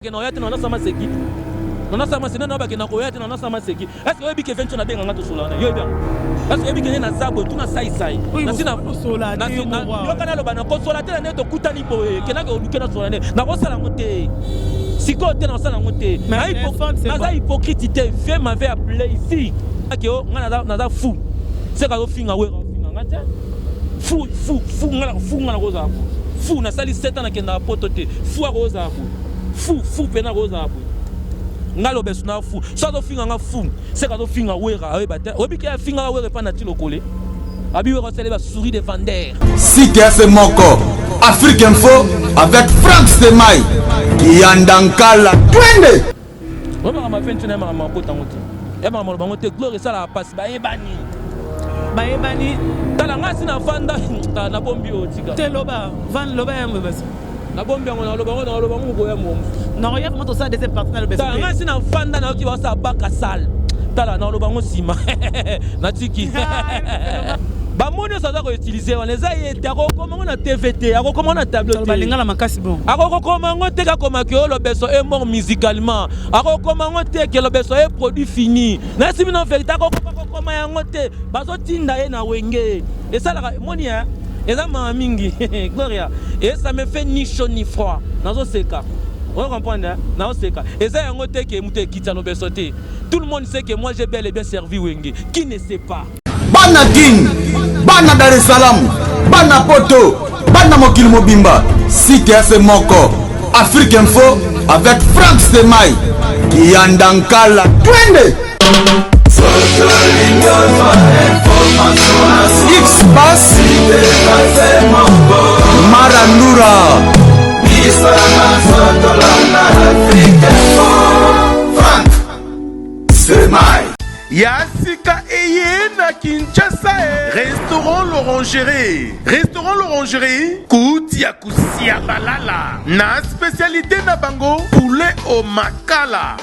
Que non, y'a non sama seki. Non sama seki non ba que na ko y'a non sama seki. Est-ce que obi ke venture na benga ngato solana? Yo bien. Est-ce que obi ke na zabo tout na sai. Na sina solana. Yo kana lo bana ko solana na to kutani boye. Ke na ko luke na solana. Na ko sala ngote. Siko te na sala ngote. Na hypocrite fait m'avait appelé ici. Que na za fou. C'est ka finga we finga ngata. Fou ngala roza. Fou na sali 7 ans na kenda potote. Fou a roza. Fou pena roza apo ngalo besuna fou ça do finga nga fou c'est ka do finga wera bata obi ke finga wera pa na ti lokole abi wera sele ba souris de vendeur si c'est moko Afrique Info avec Frank Stemai Yandankala twende on ma fin tuna ma pota ngoti e ma bango te gloire ça la passe ba ebani tala ngasi na fanda na bombi o tika te loba van loba ya mbebasa na bombi on loba ngo ya mom non regarde comment ça deuxième partenaire le best tala ngasi na fanda na ki ba sa baka sal tala na loba ngo sima na tiki ba moni ça doit utiliser on les a été comment na TVT comment na tableau balinga la makasi bon comment ngo te ka comment que le beso est mort musicalement comment ngo te que le beso est produit fini na simi na vérité comment ya ngo te bazo tinda ye na wenge et ça la moni hein et ça m'a mingi Gloria et ça me fait ni chaud ni froid nazo seka on comprend hein nazo seka et ça ngo te que muté kitano besoté tout le monde sait que moi j'ai bel et bien servi wenge qui ne sait pas Bana King, Bana Dar es Salaam, Bana Poto, Bana Mokil Mobimba, CTF Moko, Afrique Info avec Frank Stemai, Yandankala, twende. X-Bass, Marandura, Frank Stemai. Yassika Eye na Kinshasa Restaurant l'Orangerie Koutia Kusia Balala na spécialité na bango poulet au makala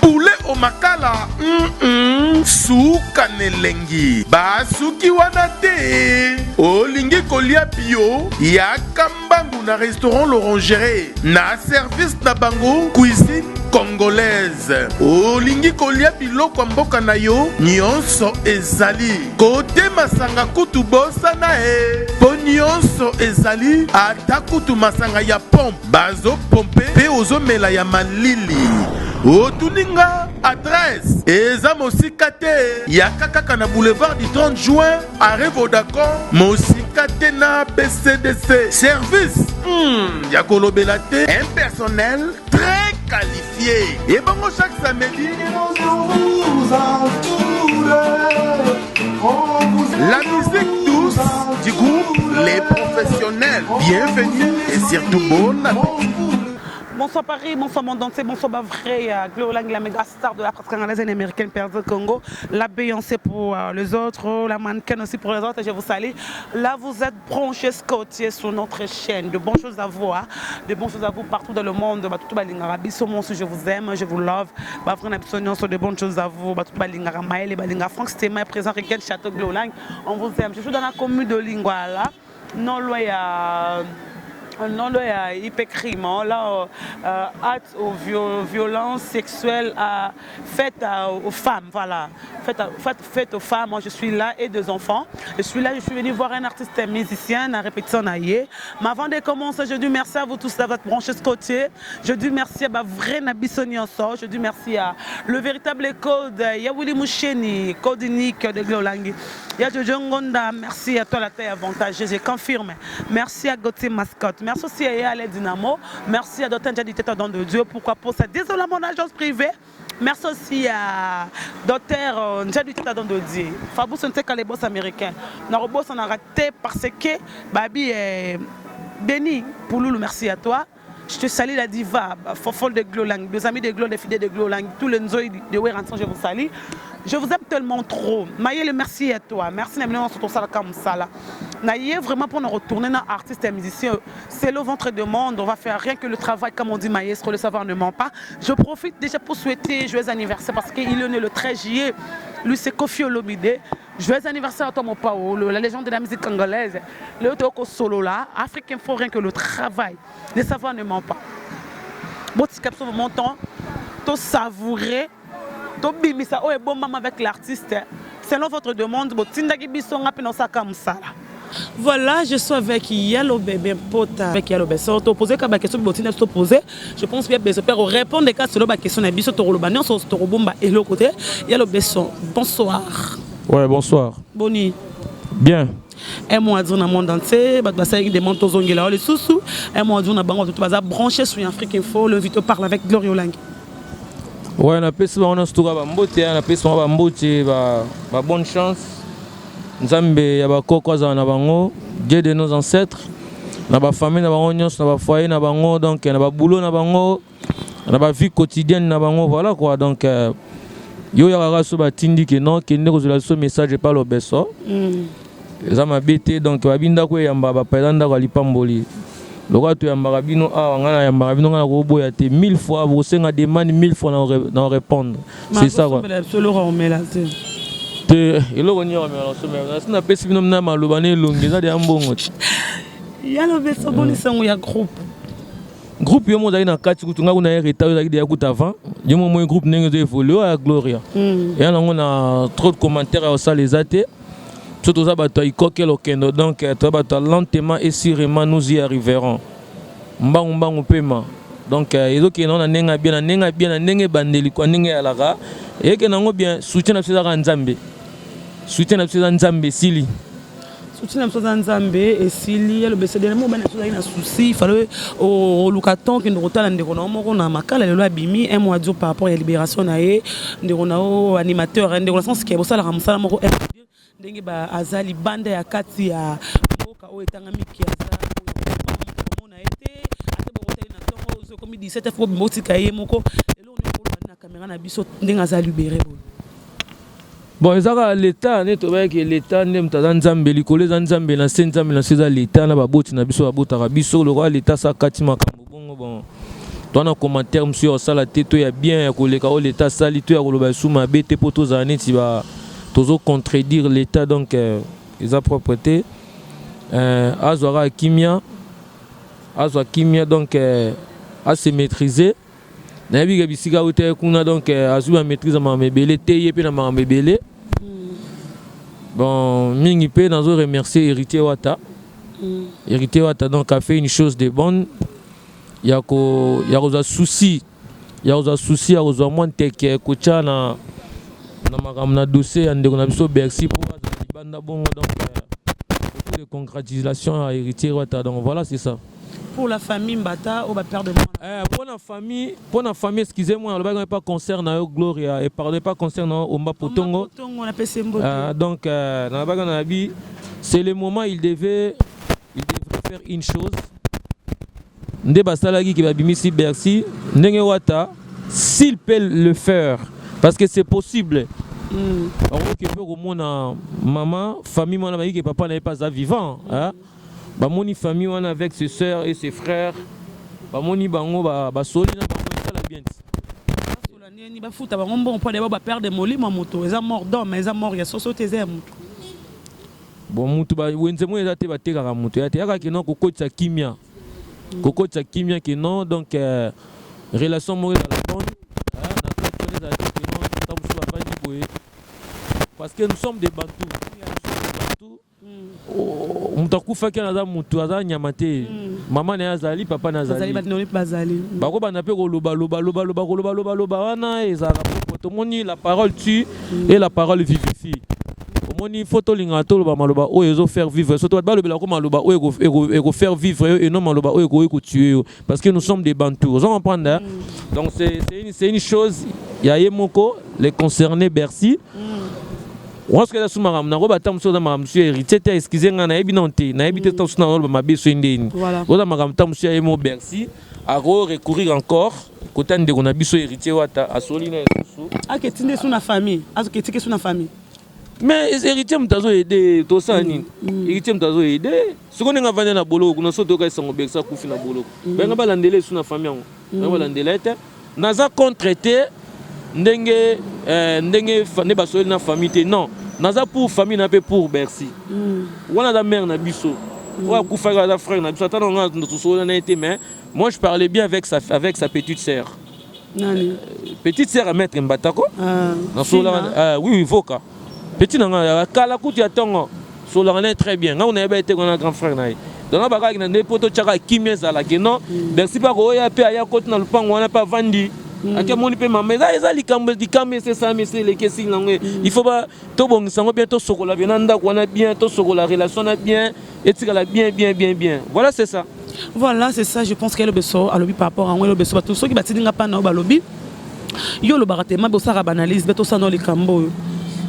Souka nelengi Basuki wana te Olingi kolia bio Yaka mbangu na Restaurant l'Orangerie na service na bango cuisine congolaise Olingi kolia biloko mboka na yo nyonso ezali kote masanga kutu bosana po nyonso ezali ata kutu masanga ya pompe bazo pompe pe ozomela ya malili otuninga adresse eza mosika te ya kaka na boulevard du 30 juin arrêt Vodacom mosika te na BCDC service ya kolobela te un personnel très qualifié et bon chaque samedi la musique douce du groupe Les Professionnels. Bienvenue et surtout bon appétit. Bonsoir Paris, bonsoir monde entier, bonsoir Bavré, Glo Lang, la méga star de la presse congolaise et américaine, Perzo Congo, la Beyoncé pour les autres, la mannequin aussi pour les autres, et je vous salue. Là, vous êtes branchés Scottier sur notre chaîne. De bonnes choses à vous, de bonnes choses à vous partout dans le monde. Tout Balingara, je vous aime, je vous love. Bavré, sur de bonnes choses à vous. Tout Balingara, Maël et Balinga, Frank Stemai, présent Riquel, Château Glo Lang. On vous aime. Je suis dans la commune de Lingwala, non loin à. Non, là, il peut crier, là, acte aux violences sexuelles faites aux femmes, voilà. Faites aux femmes, moi je suis là et deux enfants. Je suis venu voir un artiste musicien, à répétition naïe. Mais avant de commencer, je dis merci à vous tous d'avoir branché ce côté. Je dis merci à ma vraie Nabissoni en sort. Je dis merci à le véritable code, Yawili Moucheni, code unique de Glolangi. Ya Jojo Ngonda, merci à toi la taille avantagée, je confirme. Merci à Gauthier Mascotte. Merci aussi à Yale Dynamo. Merci à Dr. Dictateur Don de Dieu. Pourquoi pour ça? Désolé mon agence privée. Merci aussi à Dr. Dictateur Don de Dieu. Fabou Sente Kalebos américain. Narobos on a raté parce que Babi est béni. Pouloulou, merci à toi. Je te salue la diva, folle de Glolang, des amis de Glo, des fidèles de Glolang, tous les nzoïs de Wéranson, je vous salue. Je vous aime tellement trop. Maïe, merci à toi. Merci d'avoir sur ton salle comme ça. Naïe, vraiment pour nous retourner dans artistes et musiciens, c'est le ventre de monde. On va faire rien que le travail, comme on dit maestro, le savoir ne ment pas. Je profite déjà pour souhaiter joyeux anniversaire parce qu'il est né le 13 juillet. Lui, c'est Kofi Olomide. Joyeux anniversaire à toi, mon Paolo, la légende de la musique congolaise. Le Toko Solo là, Afrique Info, rien que le travail. Le savoir ne ment pas. botika biso montant to savourer to bimisa o bon maman avec l'artiste selon votre demande botindaki biso nga pena osaka musala. Voilà, je suis avec Yalo Bébé Pota. Avec Yalo Bébé, on t'a posé la question que tu posé. Je pense que Bébé Père répondre à la question de Bisso Torolobani, on se retrouve et l'autre côté. Yalo Besson, bonsoir. Ouais, bonsoir. Boni. Bien. Un mois dans le monde entier, des manteaux zongela, les sous-sous. Un mois dans le monde, tu vas brancher sur Afrique Info, le vite parle avec Gloria Lang. Ouais, on a fait ça, on a fait ça, bonne chance. Nzambe ya bakoko azala na bango, Dieu de nos ancêtres, na ba famille na bango nyonso, na ba foyer na bango, donc na ba boulot na bango, na ba vie quotidienne na bango, voilà quoi. Donc yo ya kaka so batindi ke non kende kozela so message par le beso. Eza mabete donc babinda ko yamba ba pelanda ko lipamboli. Lokwa to yamba bino awa ngana yamba bino ngana ko boya te 1000 fois bo senga demande 1000 fois na répondre. C'est ça quoi. Eloko ni on me na pesi bino na maloba ne longi za de ambongo. Yalo beso bonisango ya groupe yo mo za na kati kutunga kuna reta za de yakuta avant yo mo groupe nenge zo évoluer à Gloria. Et on a trop de commentaires au ça les athées. Surtout ça bato ikoke lokendo donc to bato lentement et sûrement nous y arriverons. Mbangu pema. Donc ezoki na nenga bien na nenge bandeli kwa nenge ya laka et que nango bien soutien na tsaka nzambe. Soutien na tsaka nzambe sili. Soutien na tsaka nzambe et sili le BCD mo bana tsaka na souci fallait au locaton que nous rotala ndeko na moko na makala lelo abimi un mois par rapport à la libération na ye ndeko na o animateur ndeko na sens que bosala ramsala moko ndenge ba azali bande ya kati ya mboka o etanga miki azali mona été ate bokoteli na tongo zo comme 17 fois motika ye moko elo on na caméra na biso ndenge azali libéré. Bon, l'État, l'État n'aime pas Nzambe, les Nzambe, la Saint-Nzambe, la César, l'État, la Babot, na biso, Biso, le roi, l'État, ça, Katima, bon. Toi, un commentaire, monsieur, ça, la tête, il y a bien, l'État, ça, l'État, il y a sous ma bête, pour tous les années, tu vas contredire l'État, donc, ils ont propreté. Azora Kimia, donc, à se maîtriser. Nabi Gabisiga Hotel Kuna donc Azuma maîtrise ma mebele teye pe na ma mebele. Bon mingi pe dans remercier Héritier Wata. Héritier Wata donc a fait une chose de bonne. Il y a un souci. Il y a un souci à aux moins teke kocha na makamna dossier ande ko na biso Bercy pour banda bongo donc beaucoup de congratulations à Héritier Wata. Donc voilà, c'est ça. Pour la famille Mbata, on va perdre moi. Pour la famille, excusez-moi, on ne pas concernant Gloria et parlez pas concernant Omba Potongo. Donc, c'est le moment il devait faire une chose. Ndeba Salagi qui va bimisi Bercy, Ndenge Wata, s'il peut le faire, parce que c'est possible. Maman, famille, mon ami, papa n'est pas vivant. Bamoni famille on avec ses sœurs et ses frères. Bamoni bango ba soli na bango la bien. Solani ni ba futa bango bon pour ba perdre moli ma moto, ils sont morts d'homme, ils sont morts ya société zem. Bon mutu ba wenzemo ezate ba teka mutu ya teka ke non kokotsa kimia. Kokotsa kimia ke non donc relation morale la bonne. Na kati les amis ke non tamu so ba boye. Parce que nous sommes des bantous. Mutakufa kana za mutu aza nyamate mama na azali papa na azali bako bana pe ko loba wana ezala poto moni la parole tue et la parole vivifie moni photo linga to loba maloba o ezo faire vivre surtout ba lobela ko maloba o ego faire vivre et non maloba o ego tuer parce que nous sommes des bantous vous comprenez donc c'est une chose ya yemoko les concernés Bercy. On se fait sous maram na ko batam so na maram monsieur héritier te excusez nga na ebinonte na ebité to so na ba mabeso ndeni o da maram tam monsieur emo Bercy a recourir encore côté ndeko na biso héritier Wata asoli na susu aketinde sous na famille aketike sous na famille mais héritier mtazo aider to sani héritier mtazo aider soko nga vanda na boloko kuna so to ka sango Bercy kufi na boloko benga balandele sous na famille ngo na balandele te naza contraité ndenge ne basoli na famille non naza pour famille na pe pour Bercy wana da mère na biso wa kufa ga da frère na biso tana nga to so na été mais Moi, je parlais bien avec sa petite sœur. Petite sœur à Maître Mbatako. Oui, Voka. Petit nanga, Kala Kouti Atongo. Solange très bien. On a été un grand frère. Donc, on a des potos qui sont là. Merci pas qu'on ait à côté dans le pan, on n'a pas vendu. Il faut pas tout bon, ça va bientôt sur la viande, on a bientôt sur la relation, on a bien, et tu as bien. Voilà, c'est ça. Voilà, c'est ça. Je pense qu'il y a le besoin à l'objet par rapport à moi, le besoin. Tous ceux qui battent n'a pas dans lobby. Yo le baraté, ma bossa banalise, beto ça dans les cambo.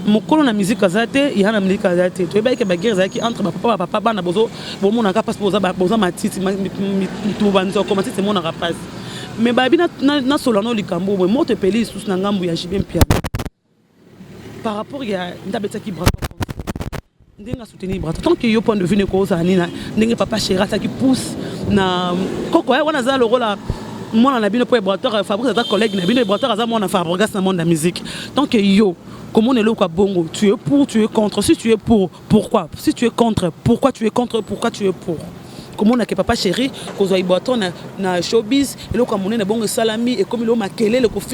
Mon colon la musique azate, il y a la musique azate. Tu vois que la guerre qui entre papa bana bozo, bon mon anga passe boza ma titi, tout banzo comment c'est mon anga passe. Mais babi na solano les cambo, moi te peli sous nangambu ya jibem piano. Par rapport il y a ndabeta qui braque. Ndenga soutenir braque. Tant que yo point de vue ne cause anina, ndenga papa chéra qui pousse na koko ya wana za le rôle. Moi, on a bien pour Brateur, Fabrice, ta collègue, on a bien Brateur, à moi, on a fait un dans le monde de la musique. Tant que yo, comment on est là au Bongo, tu es pour, tu es contre. Si tu es pour, pourquoi? Si tu es contre, pourquoi tu es contre? Pourquoi tu es pour? Comment on a que papa chéri, qu'on a Brateur, na showbiz, et là, comme on est bon salami, et comme il a maquillé le coffre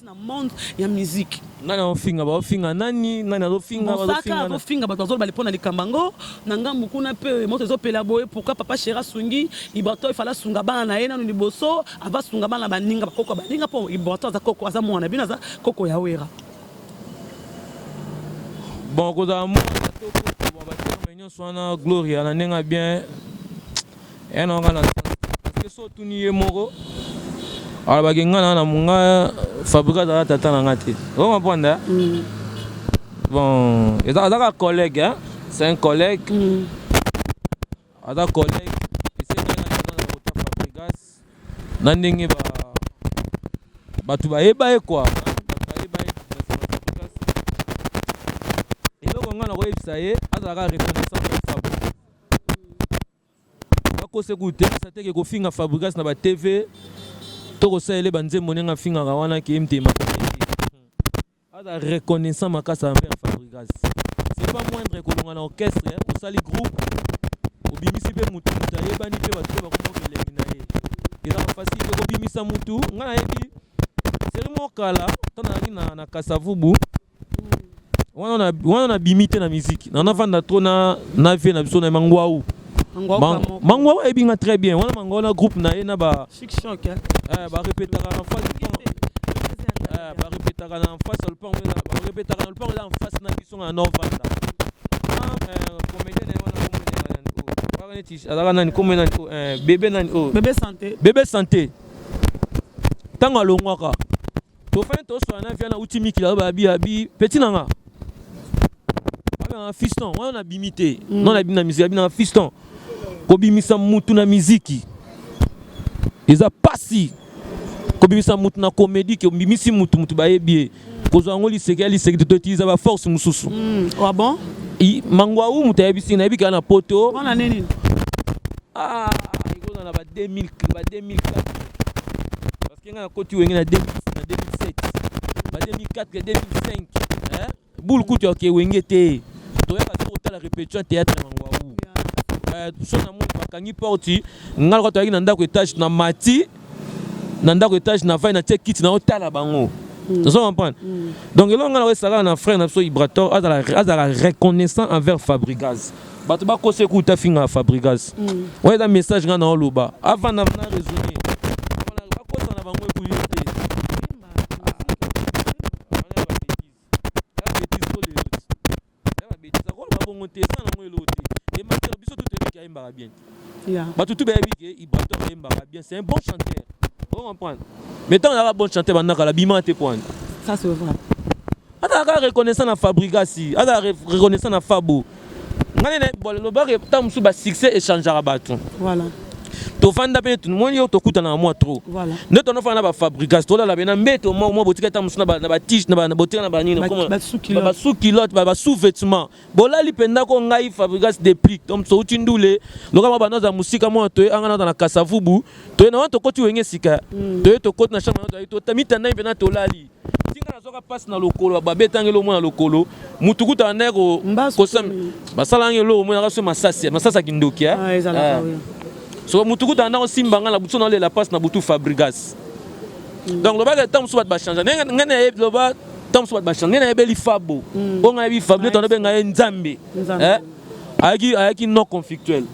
dans le monde, il y a musique. Nani ofinga nani ofinga ofinga bato bali pona likambango nanga mukuna pe moto zo pela boye pourquoi papa chéra sungi ibato il fallait sunga bana na yena ni boso ava sunga bana baninga bakoko baninga po ibato za koko za mwana bina za koko ya wera bon ko za mo to ko ba ba menyo swana gloria na nenga bien eno ngana parce que so tuni moko alors bagengana na munga Fabrice à tata nangati. Vous comprenez? Bon, il y a un collègue, hein? C'est un collègue. Un collègue. Il s'est dit que Fabrice, Nandingi ba tu vas ébailler quoi? Et donc on a le website, on a la reconnaissance de Fabrice. Quand c'est goûté, ça te que finga Fabrice na ba TV. Tout ça est banze moninga finga wana ki mtima. Ada reconnaissant makasa envers Fabrice. C'est pas moindre que l'on a orchestre, au sali groupe, au bimisi pe mutu mutaye bani pe batu ba ko kelemina ye. Il a facile ko bimisa mutu, ngana yebi. C'est mo kala, tana na kasavubu. Wana na bimité na musique. Na vanda trop na vie na biso na mangwaou. Mangwaou ebinga très bien. Wana mangwaou na groupe na ye na ba fiction ka. Ba répéter en face. Ba répéter en face le pont, ba répéter le pont là en face na biso na novanda. Comédien bébé santé tanga longwaka to fin to so na via na utimi kila ba bi petit nanga un fiston on a bimité non la bina musique bina fiston ko bimisa mutu na musique ils a passé ko bimisa mutu na comédie ko bimisi mutu ba yebi ko zo ngoli sekeli sekeli to utiliser ba force mususu ah bon mangwaou muta yebisi na yebika na poto on a nini iko na ba 2004 parce que nga koti wengi na 2007 ba 2004 2005 boule kuti ok wengi te to ya ka to la répétition théâtre mangwaou so na mo bakangi porti ngala ko to na ndako étage na mati na ndako étage na vai na tie kiti na otala bango. Tu comprends? Donc, là, on a un frère, on a reconnaissant envers Fabrice. Tu vas écouter Fabrice. On a un message dans le bas. Avant de raisonner, c'est un bon chanteur. Vous comprenez? Mais tant qu'on a un bon chanteur, on a un bon chanteur. Ça c'est vrai. On a reconnaissance à Fabrice, on a reconnaissance à Fabo. On a un succès et changera bâton. Voilà. Tu vas faire tout le monde, tu écoutes dans moi trop. Voilà. Ne t'en fais pas Fabrice, tu vas faire mettre au moins boutique ta musuna na tige na boutique na banini comment ba sous culotte ba sous vêtements. Bola li penda ko ngai Fabrice déplique. Donc so utindule, loka ba na musique moi to anga na kasavubu, to na to koti wenge sika. To koti na chama to tamita na pena to lali. Tinga na zoka passe na lokolo ba betangelo mo na lokolo. Mutukuta ndeko ko sam ba salangelo mo na so masasa kindokia. so mutuku tanda osimbanga na butu na le la passe na butu Fabregas donc le baga tam so bat ba changer ngene le ba tam so bat ba changer ngene beli fabo on a bi fabo to na benga nzambe ayaki non conflictuel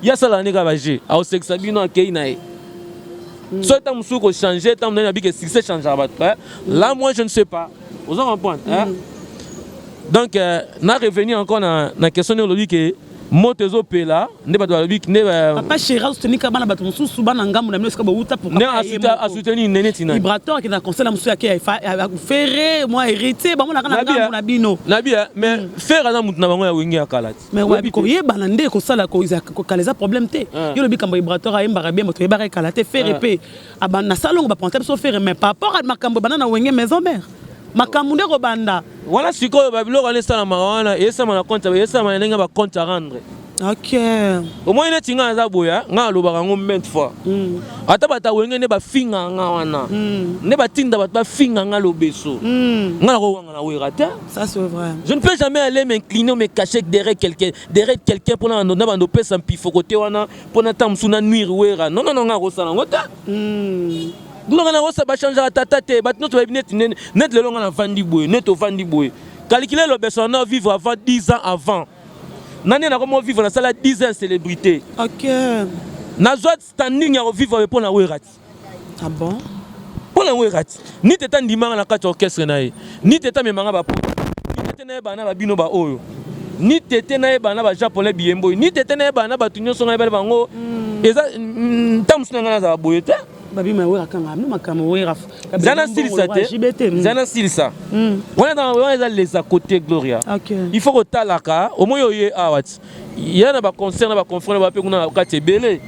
ya sala ne ka ba je au sexa bino akei na e so tam so ko changer tam na bi que succès changer ba là moi je ne sais pas vous en comprendre donc na revenir encore na question de l'objet que motezo pela ne ba doit ne papa chéra soutenir ka bana bato mususu bana ngambu na mneska ba uta pour ne a soutenir nene tina vibrateur qui na conseil la musu ya ke ferré moi hérité ba mona kana ngambu na bino na bien mais faire na mutu na bango ya wengi ya kalati mais wa biko yeba na nde ko sala ko kaleza problème te yo le bikambo vibrateur a mbara bien moto yeba kalate faire épée abana salongo ba ponte so faire mais par rapport à makambo bana na wengi maison mère makambo ndeko banda voilà sikoyo babilo kana sala mawana esa mana compte esa mana nenga ba compte à rendre OK au moins ne tinga za boya nga lobaka ngo 20 fois ata bata wenge ne ba finga nga wana ne ba tinda ba finga nga lobeso nga ko nga na wera te ça c'est vrai je ne peux jamais aller m'incliner ou me cacher derrière quelqu'un pour na bando pesa mpifo côté wana pour na tamsuna nuire wera non nga ko sala ngota Gloire na rosa ba changer tata te bat notre net le long na vandi boy net au vandi boy calculer le besoin de vivre avant 10 ans avant nani na comment vivre na sala 10 ans célébrité OK na zot standing ya vivre pour na werati ah bon pour na werati ni teta ndimanga na kati orchestre na ye ni teta memanga ba po ni teta na ba na ba bino ba oyo ni teta na ba na ba japonais biembo ni teta na ba na ba tunyo songa ba bango eza tamsuna na za boyete babi mawera kanga no makamo wera zana silisa te zana silisa on est dans les à côté Gloria OK il faut que talaka au moins yoye awat ya na ba concert na ba confrère ba pe kuna kati belé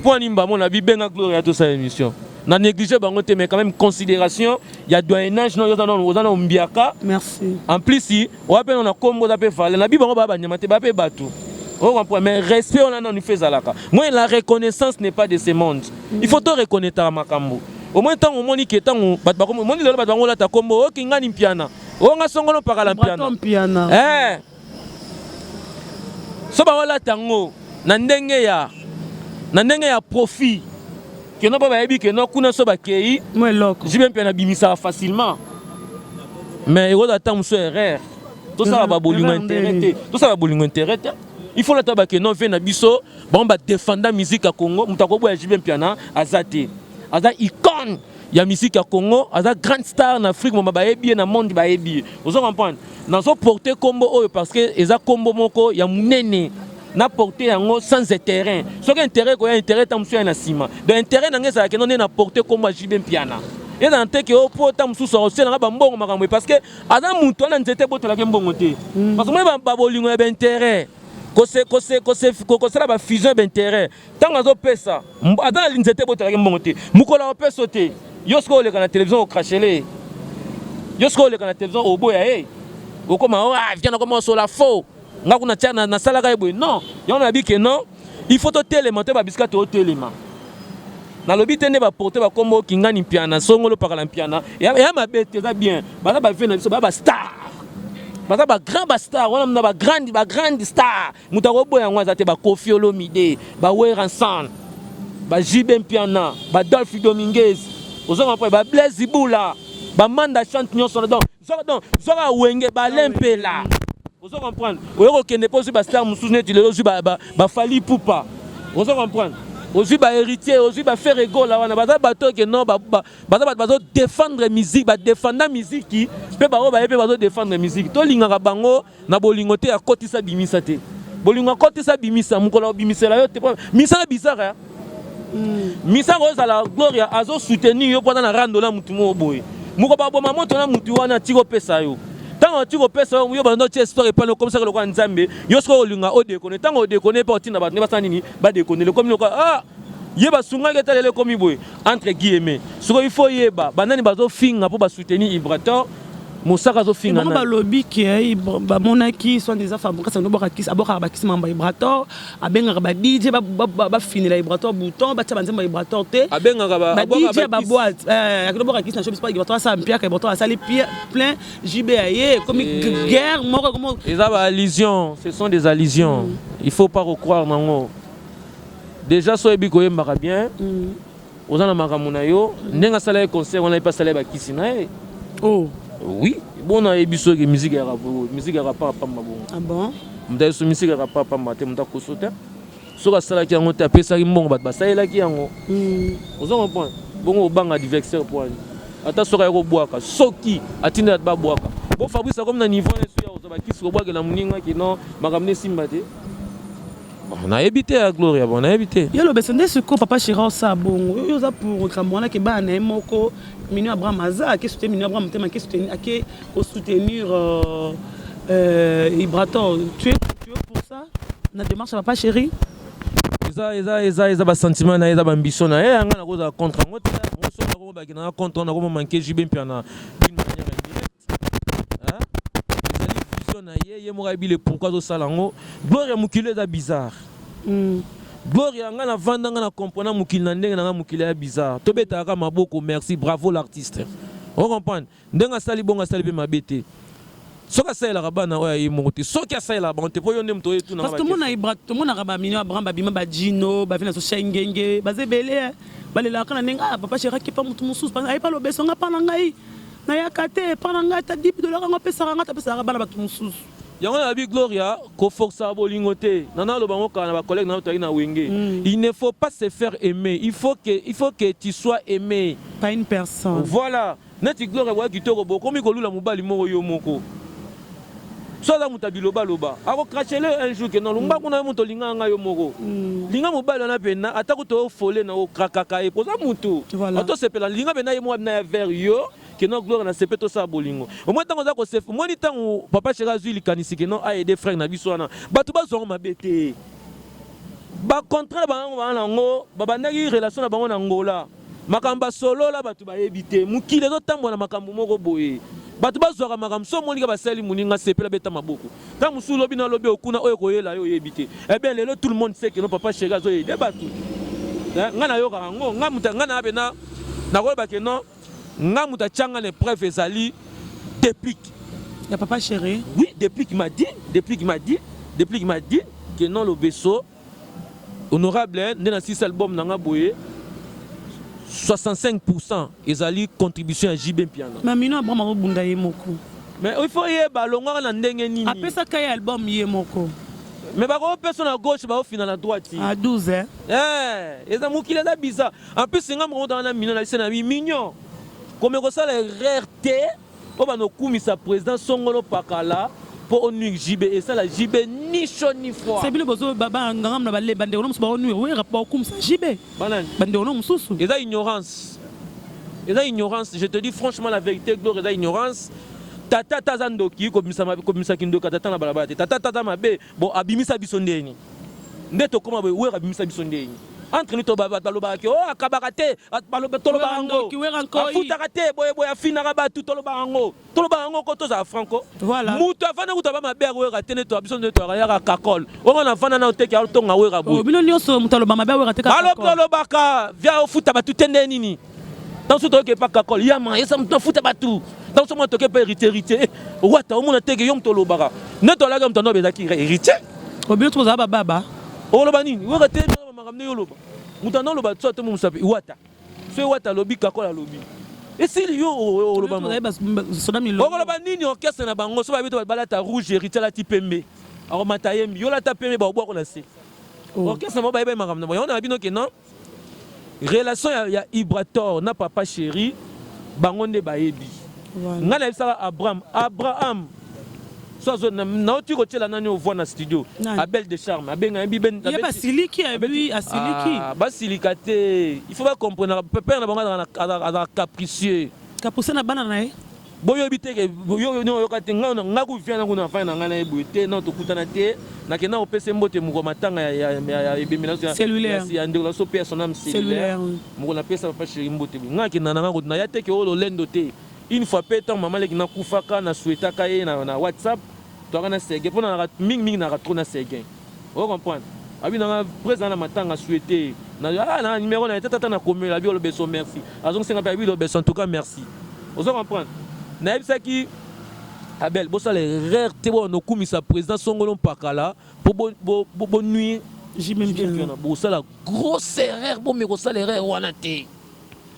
pour nimba mona bi benga Gloria to sa émission na négliger bango te mais quand même considération il y a doyenage no yozana mbiaka merci en plus si on appelle on a combo da pe fale na bi bango ba banyama te ba pe batu. Oh, mais respect, on a fait Zalaka. Moi, la reconnaissance n'est pas de ce monde. Il faut te reconnaître à Makambo. Au moins, tant on dit que tant on dit le bâtiment là, ta combo, oh, kinga ni piana. Oh, on a son golo par la piana. Eh. So ba wala tango, nandenge ya profit. Que non pas baby que non kuna so ba kei. Moi loko. J'ai bien piana bimisa facilement. Mais il faut attendre sur erreur. Tout ça va bolingo intérêt. Tout ça va bolingo intérêt. Il faut le tabac que non vient à biso bon ba défendre la musique à Congo mutako boya jibem piana azate aza icône ya musique à Congo aza grande star en Afrique mo ba yebi na monde ba yebi vous comprendre na so porter combo oyo parce que eza combo moko ya munene na porter yango sans intérêt so que intérêt ko ya intérêt tamsu na sima de intérêt na ngesa que non na porter combo jibem piana et dans te que au pota mususu aussi na ba mbongo makambo parce que aza mutu na nzete botela ke mbongo te parce que moi ba bolingo ya intérêt kosala ba fusion d'intérêt tant azo pesa ada linzete botela ke mbongo te mukola opeso te yosko le kana télévision okachele yosko le kana télévision oboya okoma vient comme sur la faux ngakuna tchana na sala ka eboy non yona bi ke non il faut to télémenter ba biscuit to téléma na lobi tende ba porter ba kombo kingani piana songolo pakala piana ya mabete za bien bana ba vena biso ba star basa ba grand star wana mna ba grande star mutako boya ngwa zate ba Koffi Olomide ba Wera Ensemble ba JB Piana ba Dolphy Dominguez ozonga après ba Blaise Ibula ba Manda chante nyonso donc zora wenge ba lempela ozo comprendre oyoko kende po ba star mususu neti lelo ba Fally Ipupa ozo comprendre ozu ba héritier ozu ba faire égole wana baza bato ke non bazo défendre musique ba défendre musique qui pe ba bazo défendre musique to lingaka bango na bolingo te akotisa bimisa te bolingo akotisa bimisa mukola bimisela yo te misa bizarre misa roza la Gloria azo soutenir yo pendant na randola mutu mo boy muko ba boma moto na mutu wana tiko pesa yo tant tu repères yo ba no histoire et pas comme ça que le roi Nzambe yo sko olinga o déconner tant o déconner pas otina ba ne ba sanini ba déconner le comme yeba sunga ke talele comme boy entre guillemets so il faut yeba banani bazo finga pour ba soutenir vibrateur mosaka zo finga na ba lobby ki ba monaki soit des affaires parce que no ba kiss abora ba kiss mamba vibrateur abenga ba DJ ba finira vibrateur bouton ba tsa ba vibrateur te abenga ba DJ ba boîte no ba kiss na shop pas vibrateur ça mpia ka vibrateur ça plein JBAye comme guerre moko comme les allusions ce sont des allusions il faut pas recroire nango déjà so ebi koyembaka bien oza na makambo na yo ndenge asala ye concert wana epe asala ye bakisi na ye. Oui bon nayebi soki musique ya rapa pamba bongo. Ah bon? Muta so musique ya rapa pamba te muta koso te soki asalaki yango te apesaki mbongo bato basalelaki yango. Oza comprendre bongo obanga adversaire po ani ata soki ayako bwaka soki atindi bato babwaka bo Fabrice comme na niveau na so ya oza bakisi kobwakela moninga ki non makambo esimba te. On a évité à Gloria, on a évité. Il y a le besende ce que papa Chira ça bon. Il y a pour Kamwana qui ba na moko Minu Abraham Maza qui soutenir Minu Abraham tema qui soutenir Ibrator. Tu es pour ça? Na démarche papa chéri. Eza ba sentiment na eza ba ambition na anga na koza contre ngo te ngo so na ko ba kina contre na ko manquer JB piana d'une manière indirecte. Hein? Na ye mo rabile pourquoi zo salango Gloria mukile za bizarre. Gloria nga na vanda nga na comprendre mukile na ndenge na mukile ya bizarre to betaka maboko merci bravo l'artiste on comprend ndenga sali bonga sali pe mabete soka sala rabana oya yimoti soka sala ba on te poyo ndem to etu na parce que mona ibrat to mona raba minyo Abraham babima ba Gino ba vina so shengenge bazebele balela kana nenga papa Chira ki pa mutu mususu pa ay pa lo beso nga pa na ngai na yakate pa na ngai ta $10 nga pesa nga ta pesa bana batu mususu. Yango na bi Gloria ko força bolingo te nana lo bango kana ba collègue na to na wenge. Il ne faut pas se faire aimer, il faut que tu sois aimé par une personne. Voilà neti Gloria wa kitoko boko mi ko lula mobali moko yo moko so la mutabilo baloba ako crachele un jour que non lumba kuna muto linga nga yo moko linga mobali na pena atako to folé na o krakaka e poza mutu auto sepela linga pena ye mo na vers yo que non Gloria na sepeto sa bolingo au moins tango za ko sef moi ni tango papa Chira zui likanisi que non a aider frère na biso na batu bazonga mabete ba contrat bango bana ngo babandaki relation na bango na Angola makamba solo la batu ba ebité mukile zo tambo na makambo moko boye batu bazwaka makambo so monika basali muninga sepela beta maboko ta musu lobi na lobi okuna oyo koyela yo ebité eh bien lelo tout le monde sait que non papa Chira zo aider batu ngana yo ka ngo ngamuta ngana bena na ko ba que non ngamuta changa les preuves ezali depuis ya papa Chéri. Oui, depuis qu'il m'a dit que non le vaisseau honorable dans 6 albums nanga boye 65% ezali contribution à JB Piano. Mais Minu Abraham bunda ye moko. Mais il faut y balonga na ndenge nini. Apesa kay album ye moko. Mais ba ko personne à gauche ba au final à droite. À 12 hein. Eza mukile da bizarre. En plus singa mo dans na Minu na sena mignon. Comme ça les rareté pour ba no kumisa président Songolo Pakala pour onu JB et ça la JB ni chaud ni froid. C'est bien bozo baba ngam na balle bande ono msuba onu we rapport kumisa JB. Banan bande ono msusu. Et ça ignorance. Je te dis franchement la vérité Gloria da ignorance. Tata tazandoki komisa kindoka tata na balabala tata tata mabe bon abimisa bisondeni. Ndeto koma we abimisa bisondeni. Entre nous baloba ke o akabarate baloba tolobango afutakate boye afina rabatu tolobango ko toza franco voilà mutu afana kutaba mabe we ratene to abiso ne to ya kakol o na fana na oteki altonga we rabu bino nyoso mutaloba mabe we rateka kakol baloba ka via ofuta batu tende nini dans ce toke pas kakol yama esa mutu futa batu dans ce moment toke pas hérité wata o mona teke yom tolobaka ne to la gam tono bezaki hérité o bino toza baba o loba nini we ratene makamne yo loba mutana loba tsote mu musapi wata so wata lobi kakola lobi esili yo loba loba nini orchestre na bango so babito balata rouge hérité la tipembe alors matayem yo la tapembe ba obwa ko na se orchestre mo ba yeba makamna bo on a bino ke non relation ya Ibrator na papa Chéri bango nde ba yebi ngana ebisa Abraham so na oti ko tela nani ovoa na studio Abel de Charme abenga bi ben il y a pas siliki abi asiliki ba silikate il faut pas comprendre père na bango na capricieux capucé na bana na boyo biteke yo no yokate nga ku vient na kuna fa na ngana ebuete na to kutana te na ke na opese mbote muko matanga ya ebimela cellulaire ya ndela so personnel cellulaire muko na pesa papa Chéri mbote nga ke na nga na ya teke o lendo te une fois pétant maman leki na kufaka na souhaitaka ye na WhatsApp to kana sege pona ming na trop na sege o comprendre abi na président na matanga souhaiter na numéro na tata na komela bi o le beso merci azong senga pa bi le beso en tout cas merci o comprendre na ebisa ki Abel bosa les rareté bo no kumisa président Songolo Pakala pour bo nuit bosala grosse erreur bo meko sala erreur wana te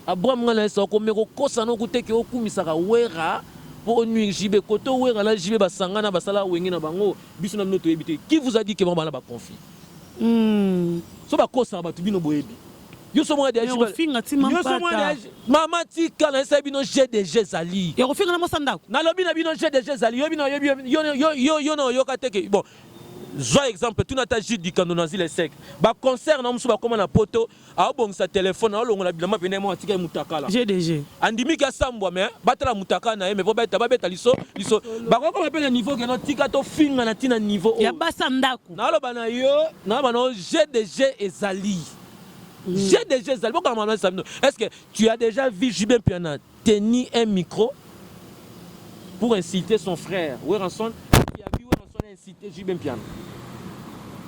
Abraham ngana esa ko meko kosa no kuteke okumisaka wera pour nuire jibe koto wera la jibe basangana basala wengi na bango biso na noto ebité qui vous a dit que bana ba conflit so ba kosa ba tubino boyebi yo so mo de jibe finga ti mampata mama tika na esa bino GDG zali yo finga na mosandako na lobi na bino GDG zali yo bino yo no yo kateke bon Joie exemple, tout notre agit du candonazi les secs. Bah concert non musuba comme na poto, a bon sa téléphone, a longo la bilama pene mo atika mutaka la. GDG. Andimi ka sambwa mais batala mutaka na mais bobeta babeta liso. Bah comme appelle le niveau que notre tika to finga na tina niveau. Ya basandako. Na lo bana yo, na bana GDG ezali. GDG ezali. Est-ce que tu as déjà vu Jibin Piana tenir un micro pour inciter son frère Weranson? Incité Jibin Piana.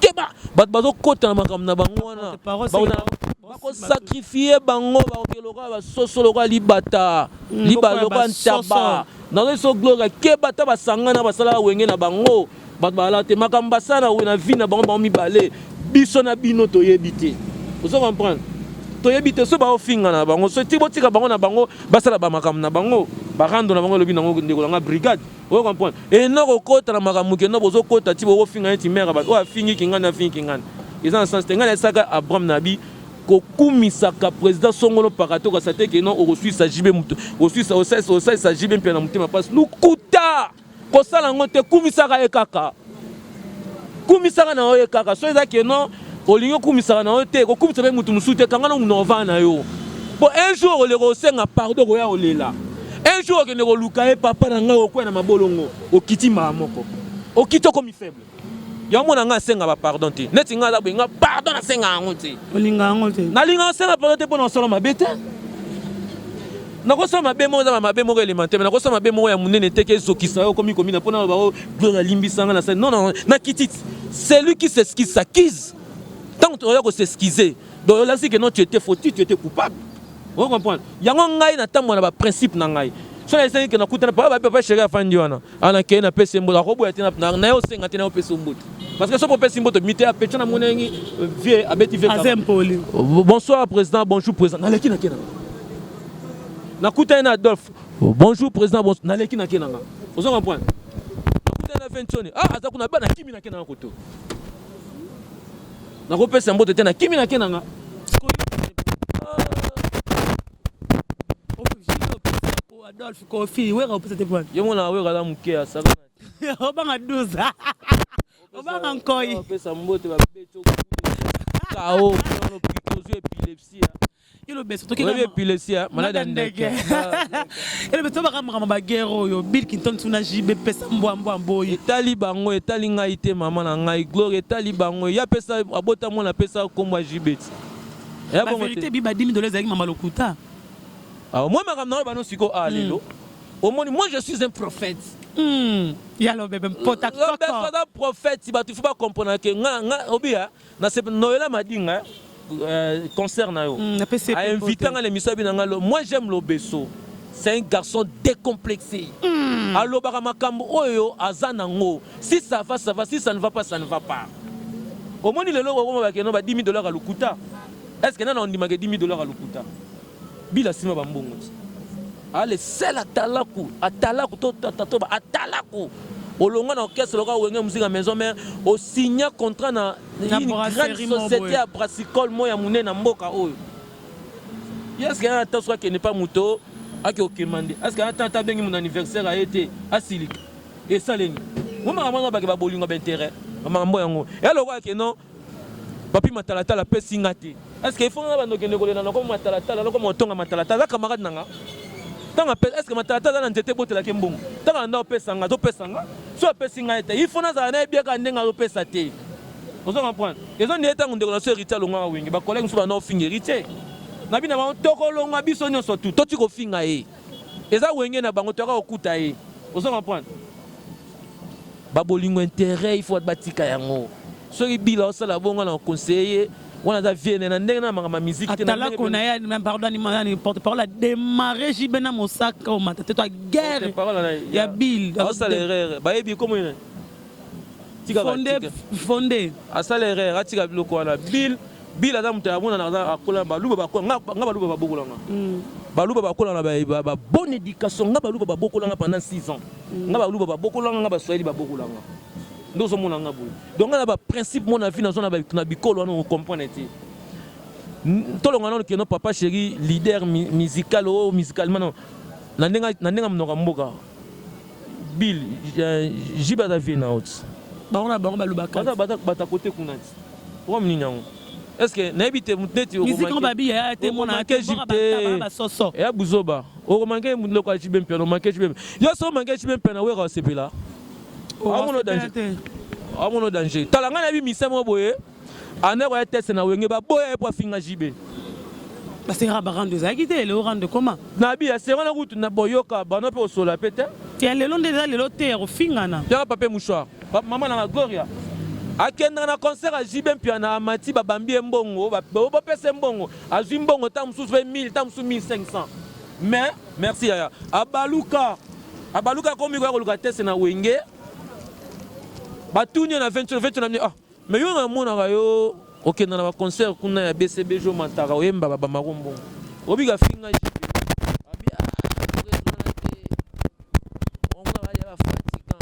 Keba bat bazo kota na makam na bango wana. Bako sacrifier bango ba okeloka ba soso loka libata. Liba loka ntaba. Na so gloire keba ta basangana basala wenge na bango. Bat bala te makamba sana we na vie na bango ba mibale. Biso na bino to yebite. Vous comprenez? To yebite so ba ofinga na bango. So ti botika bango na bango basala ba makam na bango. Barando na bango lobi nango ndeko nga brigade. Vous comprenez? Et non okota na makamuke no bozo kota ti bo finga ti mère ba o fingi kingana fingi kingana. Ils en sens tenga saka Abraham Nabi ko kumisaka président songolo pakato ka sate ke non o reçu sa jibe muto. O reçu sa jibe mpena mutema passe lukuta. Ko sala ngote kumisaka ekaka. Kumisaka na o ekaka. So eza ke non olingo kumisaka na o te ko kumisa be mutu musute kangana munova na yo. Bon un jour le rosenga pardon ko ya olela. Un jour que nous lukae papa na nga okwe na mabolongo okiti mamoko okito comme faible ya mona nga senga ba pardon te neti nga la benga pardon na senga ngote olinga ngote na linga senga pardon te pona solo mabete na ko solo mabemo za mabemo élémentaire na ko solo mabemo ya munene te ke zokisa yo komi na pona ba gloire limbisa nga na sen non na kititi c'est lui qui s'excuse s'accuse tant on va s'excuser donc là c'est que non tu étais fautif tu étais coupable. Vous comprenez? Yango ngai na tambo na ba principe na ngai. So na sengi ke na kutana pa ba chéri afandi wana. Ana ke na pese mboto akobo yatina na yo senga tina pese mboto. Parce que so po pese mboto mité a pecha na monengi vie abeti vie. Azempoli. Bonsoir président, bonjour président. Na leki na kena. Na kutana Adolphe. Bonjour président, bonsoir. Na leki na kena nga. Vous comprenez? Na kutana Ventoni. Ah azakuna ba na kimi na kena koto. Na ko pese mboto tena kimi na kena nga. Adolphe Kofi, où est-ce que tu es? Je suis là, je suis là, ça va. Obanga 12. Obanga encore. Épilepsie. Il est besoin de épilepsie, malade ndeke. Il est besoin de ramener ma guerre au Bill Clinton suna jibe pesa mbwa boy. Talibango et talinga ite maman na ngai gloire talibango ya pesa abota mona pesa komwa jibe. La vérité biba 10 000 $ avec maman lokuta. Alors moi je suis un prophète. Yalo bébé prophète, il faut pas comprendre que nga obia na se noela madinga concerne yo. A invité à l'émission binanga moi j'aime l'obeso. C'est un garçon décomplexé. Alors baramakambo oyo azanango. Si ça va ça va, si ça ne va pas ça ne va pas. Au moins il est là on va que no ba 10 000 $ à lukuta. Est-ce que na on dit ma 10 000 $ à lukuta? Bila sima bambongo. Ale sel atalaku to atalaku. Olonga na orchestre loka wenge musique maison mère au signer contrat na une grande société à Brassicole moya munene na mboka oyo. Est-ce qu'il y a un temps qui n'est pas muto aki okemande? Est-ce qu'il y a un temps bengi mon anniversaire a été asili et saleni? Moi maman ba ba bolingo ba intérêt. Maman yango. Et alors que non papi matalata la pesi ngati. Est-ce qu'il faut que nous ayons comme matalata, comme on matalata, la camarade nanga? Est-ce que matalata dans l'entité botte la kembon? Tant on a pesanga, do pesanga, soit pesinga été. Il faut na zana bien quand nenga pesate. Vous comprenez? Ils ont dit tant on déclenche héritier longa wingi, ba collègue soit na fingi héritier. Na bina ba toko longa biso nyonso tout, to ti ko finga e. Eza wenge na bango toka okuta e. Vous comprenez? Ba bolingo intérêt, il faut batika yango. Soki bila osala bonga na conseiller on a vienne na ndenge na ma musique atala kona ya pardon ni porte-parole a démarré jibena mosaka o matete to guerre ya bill osala erreur ba yebi comment fondé asala erreur atika biloko wana Bill adam te amona na akola baluba bakola nga baluba babokolanga baluba bakolanga ba bonne éducation nga baluba babokolanga pendant 6 ans nga baluba babokolanga nga baswahili babokolanga ndozo mona nga boy donc nga ba principe mon avis na zona na bikolo wana on comprendre te tolonga non que no papa chéri leader musical ou musicalement non na ndenga mnoka mboka Bill jiba da vie na out baluba bata côté kunati wa mninyango est-ce que n'habite muteti au musique on babi ya te mona ke ba soso ya buzoba o manke mutlo kwa chibem piano manke chibem yo so manke chibem piano we ka sepela amono danger talanga na bi misemo boye ane ko test na wenge ba boye po finga jibe ba sera ba rendre za kité le rendre comment na bi ya sera na route na boyoka bana pe osola pete ti le long de le loter o finga na ya papa mouchoir maman na Gloria akenda na concert a Jibem piana amati babambi mbongo ba pese mbongo azwi mbongo ta mususu 1000 ta mususu 1500 mais merci yaya abaluka komi ko koluka test na wenge batuni na 20 na mais yo na mona yo okenda na ba concert kuna ya BCB jo mataka oyemba baba makombo obiga finga jibe abia on va aller à Fatigan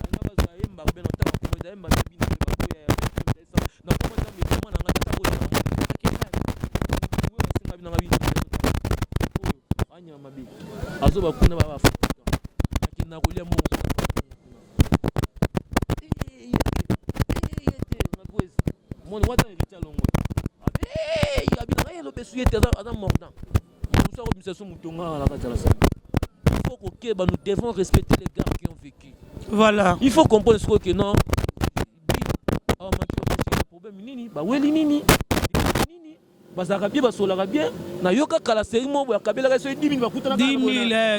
ana bazo yemba beno ta ko yemba bino ba ko ya na ko mata mi mama na ngata ko na wewe singa bino ngabi anya mabi azoba kuna baba Fatigan akina kulia mungu mon wata héritier longo abe ya bina ya lo besuye te adam mordant nous sommes obligés de mutonga la kata la sa il faut que nous devons respecter les gars qui ont vécu voilà il faut comprendre ce que non ah man problème nini ba weli nini bazaka bien basolaka bien na yoka kala série mo ya kabela ka so 10 000 bakutana 10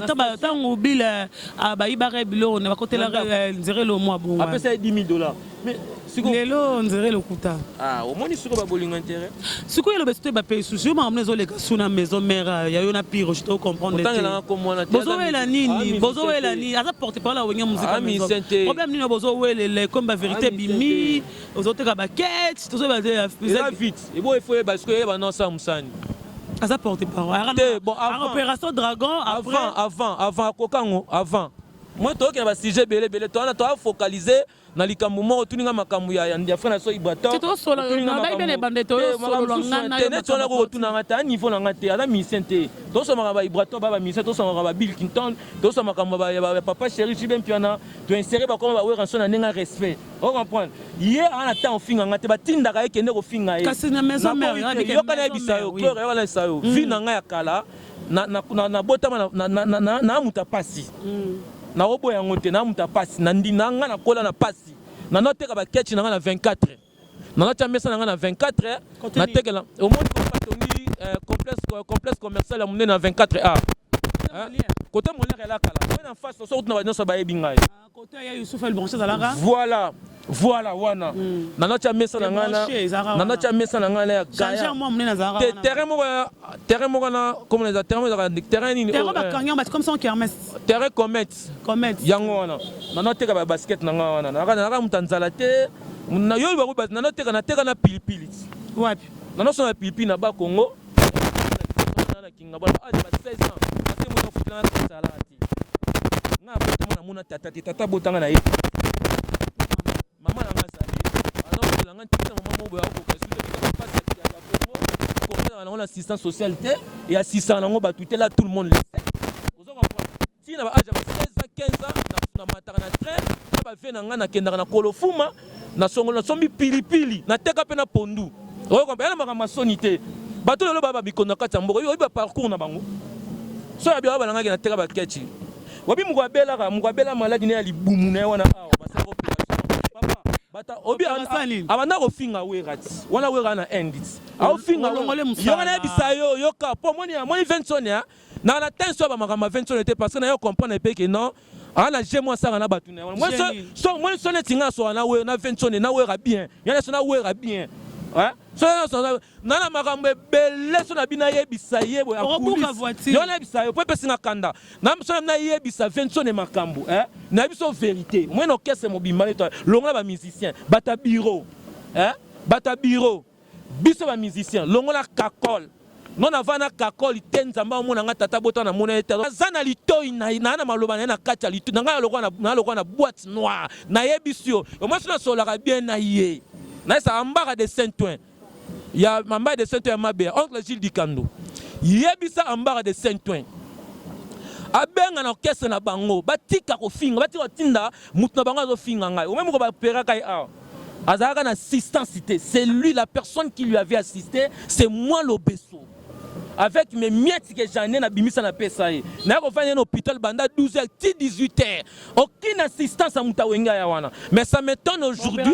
000 taba tango bila ba ibare bilo na bakotela nzere le mois bon après ça $10,000 mais lelo nzere le kuta au moins siko ba bolinga intérêt siko yelo besto ba pay souci ma mnezo le suna maison mère ya yo na pire je te comprendre tangela ko mona bozo wela nini aza porte parole wenga musique problème nini bozo wela le comme ba vérité bimi ozoteka ba quête tozo ba vite et bon il faut parce que ba non ça musani aza porte parole bon opération dragon avant kokango avant moi to ke ba sujet belé to na to focaliser na likambo mo tuninga makambo ya frère na so ibato to solo na ba bene bande to solo ngana na to na ko tunanga ta niveau na ngate ala misente to so makaba ibato ba misente to so makaba Bill Clinton to so makambo ba papa chéri Jibem piana to insérer ba comme ba we ranso na nenga respect on comprendre hier ana ta ofinga ngate ba tinda ka ekende ko finga kasi na maison mère yo kana bisayo cœur yo na sayo vi na nga ya kala na botama na muta pasi na obo yango te na muta pasi na ndina nga na kola na pasi na noteka ba ketch na nga na 24 na notia mesa na nga na 24 na tekela au monde complexe commercial ya munene na 24A côté molaire la kala on en face so na ba so ba ebinga côté ya Youssouf El Branché zalaka voilà wana na notia mesa na nga na notia mesa na nga ya gaya moi munene zalaka terrain mo na comme les terrain ni terrain ba kanya ba comme ça on kermesse terrain comet yango wana na noteka ba basket na nga wana na mutanzala te na yo ba ko na noteka na teka na pilipili wapi na noso na pilipili na ba Congo na kinga ba 16 ans ate mo na futana tsala ati nga ba mo na mona tata botanga na ye mama na ngasa alors la ngati na mama mo ba ko ka suite ka passe ya Congo ko na assistance sociale et assistant nango ba tout là tout le monde le sait vous comprenez si na ba âge ba 16 15 ans na mataka na train ba ve na nga na kenda na kolofuma na songo na sombi pilipili na teka pe na pondu vous comprenez na masonité bato lelo baba bikona kata mboko yo ba parcours na bango so ya biaba nanga na teka ba kechi wabi mugabela maladi ne ya libumu na wana awa basa opération papa bata obi abanda ko finga werati wana wera na endit au finga yo na bisa yo ka po moni 20 ya na tenso ba makama 20 était parce que na yo comprendre pe que non ana jemo sanga na batuna moi so ne tinga so na we na 20 na wera bien yana so na wera bien nana makambo ebele so na bina yebisa ye boye yo nayebisa yo po epesinga kanda so na yebisa vention ne makambo na biso vérité moi na orchestre mobimba neto longola ba musicien bata bureau biso ba musicien longola kakol non avana kakol tenzamba omona nga tata bota na mona ete zana litoi na maloba na kati ya litoi nga lokwa na boîte noire na yebisio au moins na solaka bien na ye na ça ambara de Saint-Ouen ya mamba de Saint-Ouen mabe oncle Gilles Dikando yebisa ambara de Saint-Ouen abenga na orchestre na bango batika ko finga batika tinda mutu na bango zo finga ngai au même ko ba pera kai azaka na assistance c'est lui la personne qui lui avait assisté c'est moi l'obeso avec mes miettes que j'en ai na bimisa na pesa ye na ko fanya na hôpital banda 12h 18h aucune assistance à mutawenga ya wana mais ça m'étonne aujourd'hui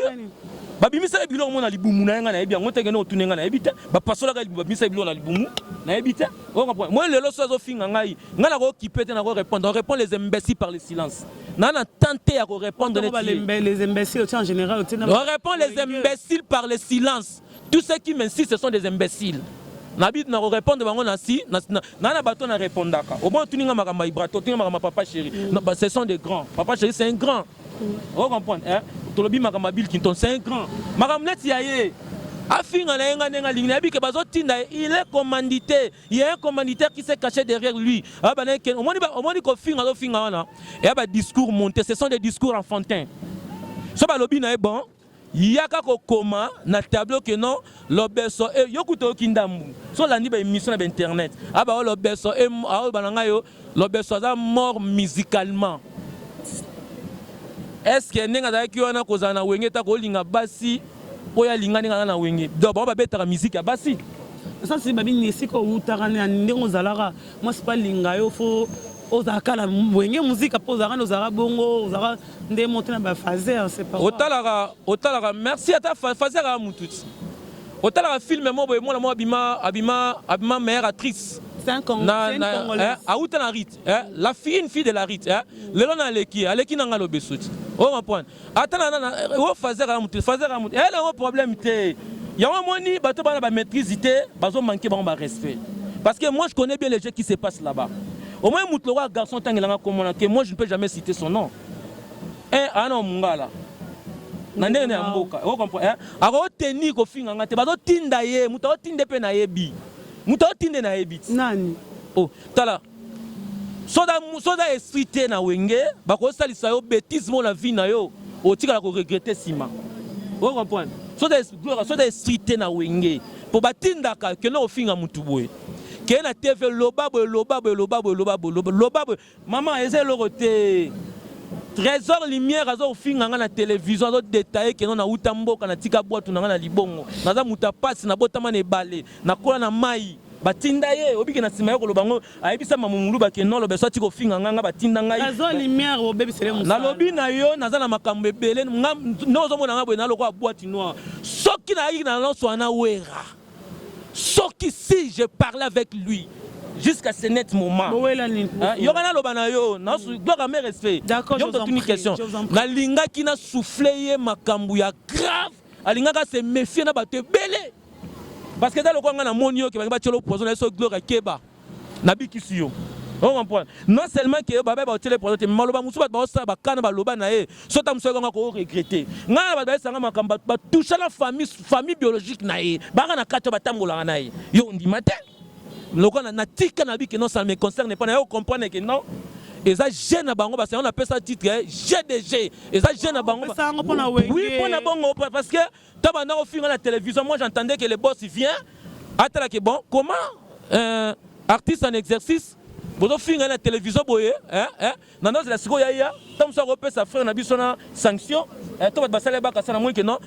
babimisa biloko mona libumu na nga na yebi yango teke no tunenga na yebi te bapasola ka babimisa biloko na libumu na yebi te on comprend moi lelo so zo finga ngai nga na ko occuper te na ko répondre on répond les imbéciles par le silence nana tenté à répondre les imbéciles en général on répond les imbéciles par le silence tous ceux qui m'insistent ce sont des imbéciles Nabit na répondre bango na si na bato na répondaka au bon tuninga makamba ibrato tuninga makamba papa chéri ce sont des grands papa chéri c'est un grand on comprend tolobi makamba Bill Clinton c'est un grand makamnet yaye afinga na yenga nenga lingna bi ke bazotinda il est commandité il y a un commanditaire qui s'est caché derrière lui omoni ko finga zo finga wana et ba discours monté ce sont des discours enfantins so ba lobi na e bon yaka ko koma na tableau que non l'obeso e yokuto kindambu so landi ba émission na internet aba l'obeso e bananga yo l'obeso a mort musicalement. Est-ce que nenga za ki wana ko zana wenge ta ko linga basi oya linga ninga na wenge do ba betaka musique ya basi ça c'est babi ni siko utaka na ndenge zalara moi c'est pas linga yo fo ozaka la wenge musique apozaka ozaka bongo ozaka nde monter na ba fazer c'est pas otala merci à ta fazer à mututi otala film mo boy mo abima meilleure actrice c'est un Congolais la fille de la rite lelo na aleki na ngalo besuti on comprend atana o fazer à mututi elle a un problème te ya moni bato bana ba maîtrise te bazo manquer ba respect parce que moi je connais bien les jeux qui se passent là-bas. Au moins, un garçon que moi je ne peux jamais citer son nom. Ana Mungala. Nande na mboka. Vous comprenez? Aro teni ko finga ngate bazo tinda ye, muto tinde pe na yebi. Muto tinde na yebi. Nani? Oh, tala. Soda esprité na wenge, bako salisa yo bêtise mo la vie na yo. O tika ko regretter sima. Vous comprenez? Soda esprité na wenge. Pour batinda ka que no finga mutu boye. Qui na TV lobabo maman eze lorote trésor lumière azo finga na télévision azo détailler que non na utamboka na tika boîte na na libongo naza muta passe na botama na ebale na kola na mai batinda ye obiki na sima yoko lobango ayebisa mamungulu ba ke non lo beso tiko finga nga batinda ngai trésor lumière obebi sele musa na lobi na yo naza na makambo ebele nozo mona nga boye na lokwa boîte noire soki na yi na lonso na wera. Sauf qu'ici, je parlais avec lui jusqu'à ce net moment. Il y aura un respect. D'accord, je vous en prie. La linga qui n'a soufflé ma cambouya grave. La linga se méfie na bate belé. Parce que dans le coin on a monio qui va battre le poison et so gloire keba. Nabi kisio. On comprend. Non seulement que baba ba télé pour te maloba musuba ba sa ba kana ba loba na e so tam so nga ko regretter nga ba sanga makamba ba toucher la famille biologique na e ba na kato ba tambola na e yo ndi matin loko na tika na bi que non ça me concerne pas na yo comprendre que non et ça jeune bango parce qu'on appelle ça titre GDG et ça jeune bango oui pour na bango parce que taba na au film à la télévision moi j'entendais que le boss vient attends que bon comment artiste en exercice bozo finga na télévision boye nando la siko ya tam so repé sa frère na biso na sanction to ba basale ba kasana moi que non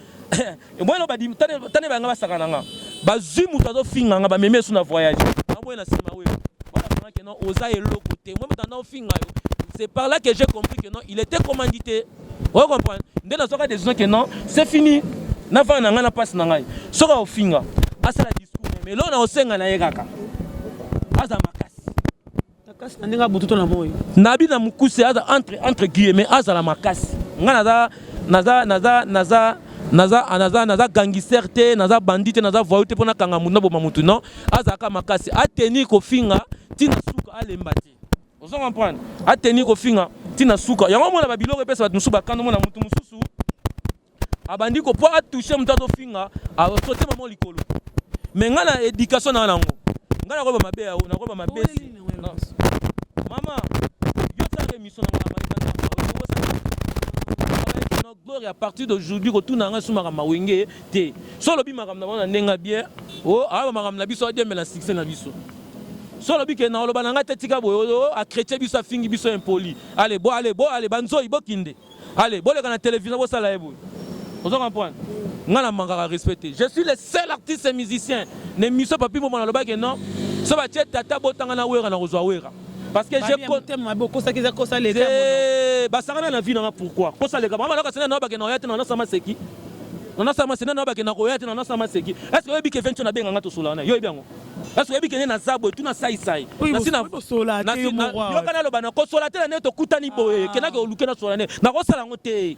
et moi no ba di tane ba nga basaka nanga ba zimu to finga nga ba meme sur na voyage moi na sima we ba que non oza eloko te moi tanda finga yo c'est par là que j'ai compris que non il était commandité vous comprenez ndé na soka des gens que non c'est fini na va na nga na passe na ngai soka o finga asala discours mais là na osenga na yekaka azama nabi na mukuse aza entre guillemets aza la makasi nga naza naza gangster te, naza bandit te, naza voyou te pona kanga muna boma mutu non. Azaka makasi ateni ko finga tina suka alemba te. Vous comprenez? Ateni ko finga tina suka. Yango mona ba biloko pesa ba musu ba kando mona mutu mususu. Abandi ko po atoucher mutu to finga, a sauter maman likolo. Mais ngana éducation na nango. Ngana ko ba mabe ya, na ko ba mabe. Maman, yo ta émission na gloire à partir d'aujourd'hui retourne à sous marama wenge te solo bi marama na nenga bien oh a marama na biso de mela succès na biso solo bi ke na lo bananga tetika boyo a chrétien biso fingi biso impoli allez banzo ibokinde allez bo le kana télévision bo sala ebo vous comprenez ngana mangaka respecter je suis le seul artiste et musicien ne miso papi mo na lo ba ke non so ba tata botanga na wera na kozwa wera. Parce que j'ai côté beaucoup ça qui a causé les bah ça n'a la vie non pourquoi pour ça les gars maman là c'est non ba que non yate non sama seki non sama c'est non ba que non yate non sama seki est-ce que bi que vention na benga ngato sola na yo bien est-ce que bi que na zabo tu na sai na sina sola na yo kana lo bana ko sola te na to kutani boye ke na ke oluke na sola na ko sala ngote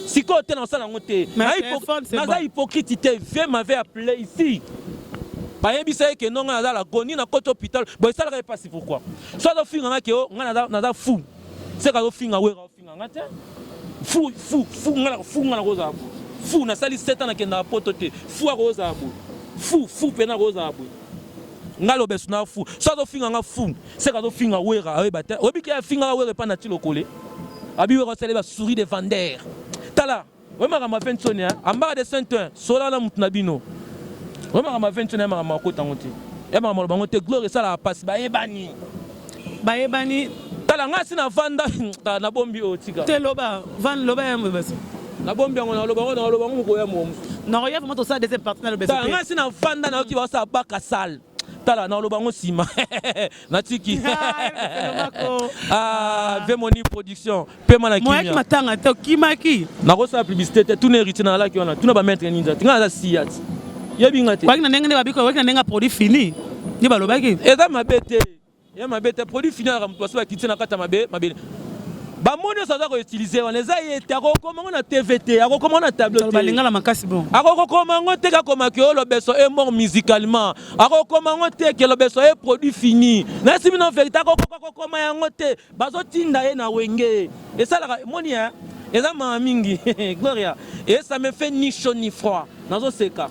siko te na sala ngote na hypocrite te viens m'avait appelé ici. Bah il dit que non on a la goni na côté hôpital bon ça le pas si pourquoi soit le film nga que on a fou c'est que le film nga we film nga te fou nga rosa fou na sali 7 ans na kenda potote fou rosa fou pena rosa nga lo besu na fou soit le film nga fou c'est que le film nga we ra ba te obi que film nga we pas na ti lokole abi we rosele ba souris de vendeur tala we ma fin sonia amba de Saint-Ouen sola na mutnabino. On m'a fait un ma côté en côté. Et ma maman te gloire ça la passe ba ebani. Ba ebani. Tala ngasi na vanda na bombi o tika. Te loba van loba ya mbese. Na bombi on loba ko ya mo. Na roya vraiment ça deuxième partenaire mbese. Tala ngasi na vanda na ki ba sa baka sal. Tala na loba ngo sima. Na tiki. Ah, Vemoni production. Pema na kimia. Moi ki matanga to kimaki. Na ko sa publicité tout hérité na la ki on a. Tout na ba mettre ninja. Tinga za siat. Yebingate wakina nenga ne babiko wakina nenga produit fini ni balobaki eza mabete ya mabete produit fini ya mtu asoba kitina kata mabe ba moni ça ko utiliser on les a été comment na TVT comment na tableau balinga la makasi bon comment te ka koma ke lo beso est mort musicalement comment te ke lo beso est produit fini na simi non vérité comment ya ngote bazo tinda ye na wenge et ça la moni hein et ça ma mingi gloria et ça me fait ni chaud ni froid nazo seka.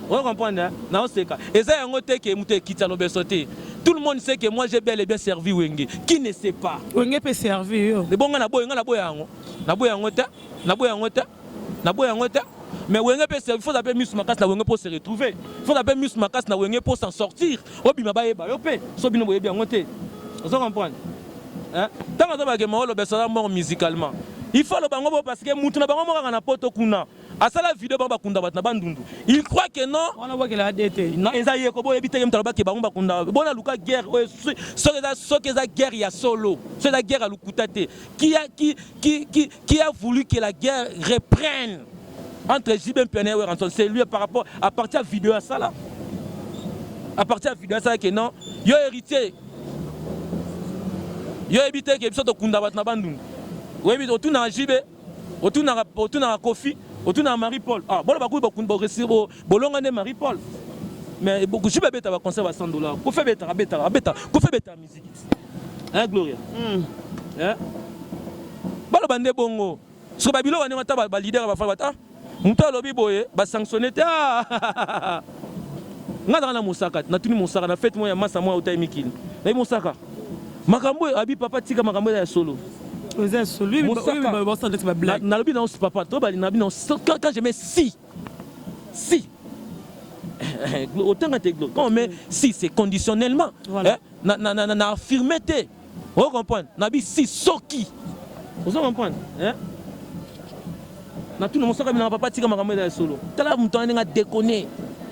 Vous comprenez? Non, c'est ça. Et ça, tout le monde sait que moi j'ai bel et bien servi Wenge. Qui ne sait pas? Wenge peut servir. Mais bon, mais Wenge peut servir. Il faut appeler Miss Makas na Wenge pour se retrouver. Il faut appeler Miss Makas na Wenge pour s'en sortir. Obi mabaye ba yopé. Sobino boye bien monter. Vous comprenez? Hein? Tant que ça va que mort musicalement. Il faut le bango parce que mutu na bango mo na poto kuna. Asala vidéo bamba kunda bat na bandundu. Il croit que non. On voit qu'il a dété. Non, ezaye ko bo ebite yem talaba ke bango kunda. Bona luka guerre so que la guerre ya solo. C'est la guerre à lukutate. Qui a voulu que la guerre reprenne entre Jibem Pionnier et Ranson. C'est lui par rapport à partir de la vidéo à ça là. À partir de la vidéo à ça que non, yo héritier. Yo ebite ke biso to kunda bat na bandundu. Oui, mais autour de Jibé, autour de Kofi, autour de Marie-Paul. Ah, bon, bah, bon, réussir, bon, Marie-Paul. Mais beaucoup, je vais mettre un concert à $100. Qu'on fait bêta musique. Hein, Gloria? Hein? Bon, le bandé bongo. Ce que Babylone, on est un leader, on va faire ça. On t'a lobby boy, va sanctionner. Ah! Nga dans la Moussaka, na tuni Moussaka, na fête moi, massa moi, au Taimikin. Na Moussaka. Makambo, abi papa tika makambo ya solo. Celui quand je mets si autant quand mais si c'est conditionnellement na affirmé vous comprenez nabi si soki vous comprenez hein na tout le monde na papa tika makambo ya solo tala muto nga déconner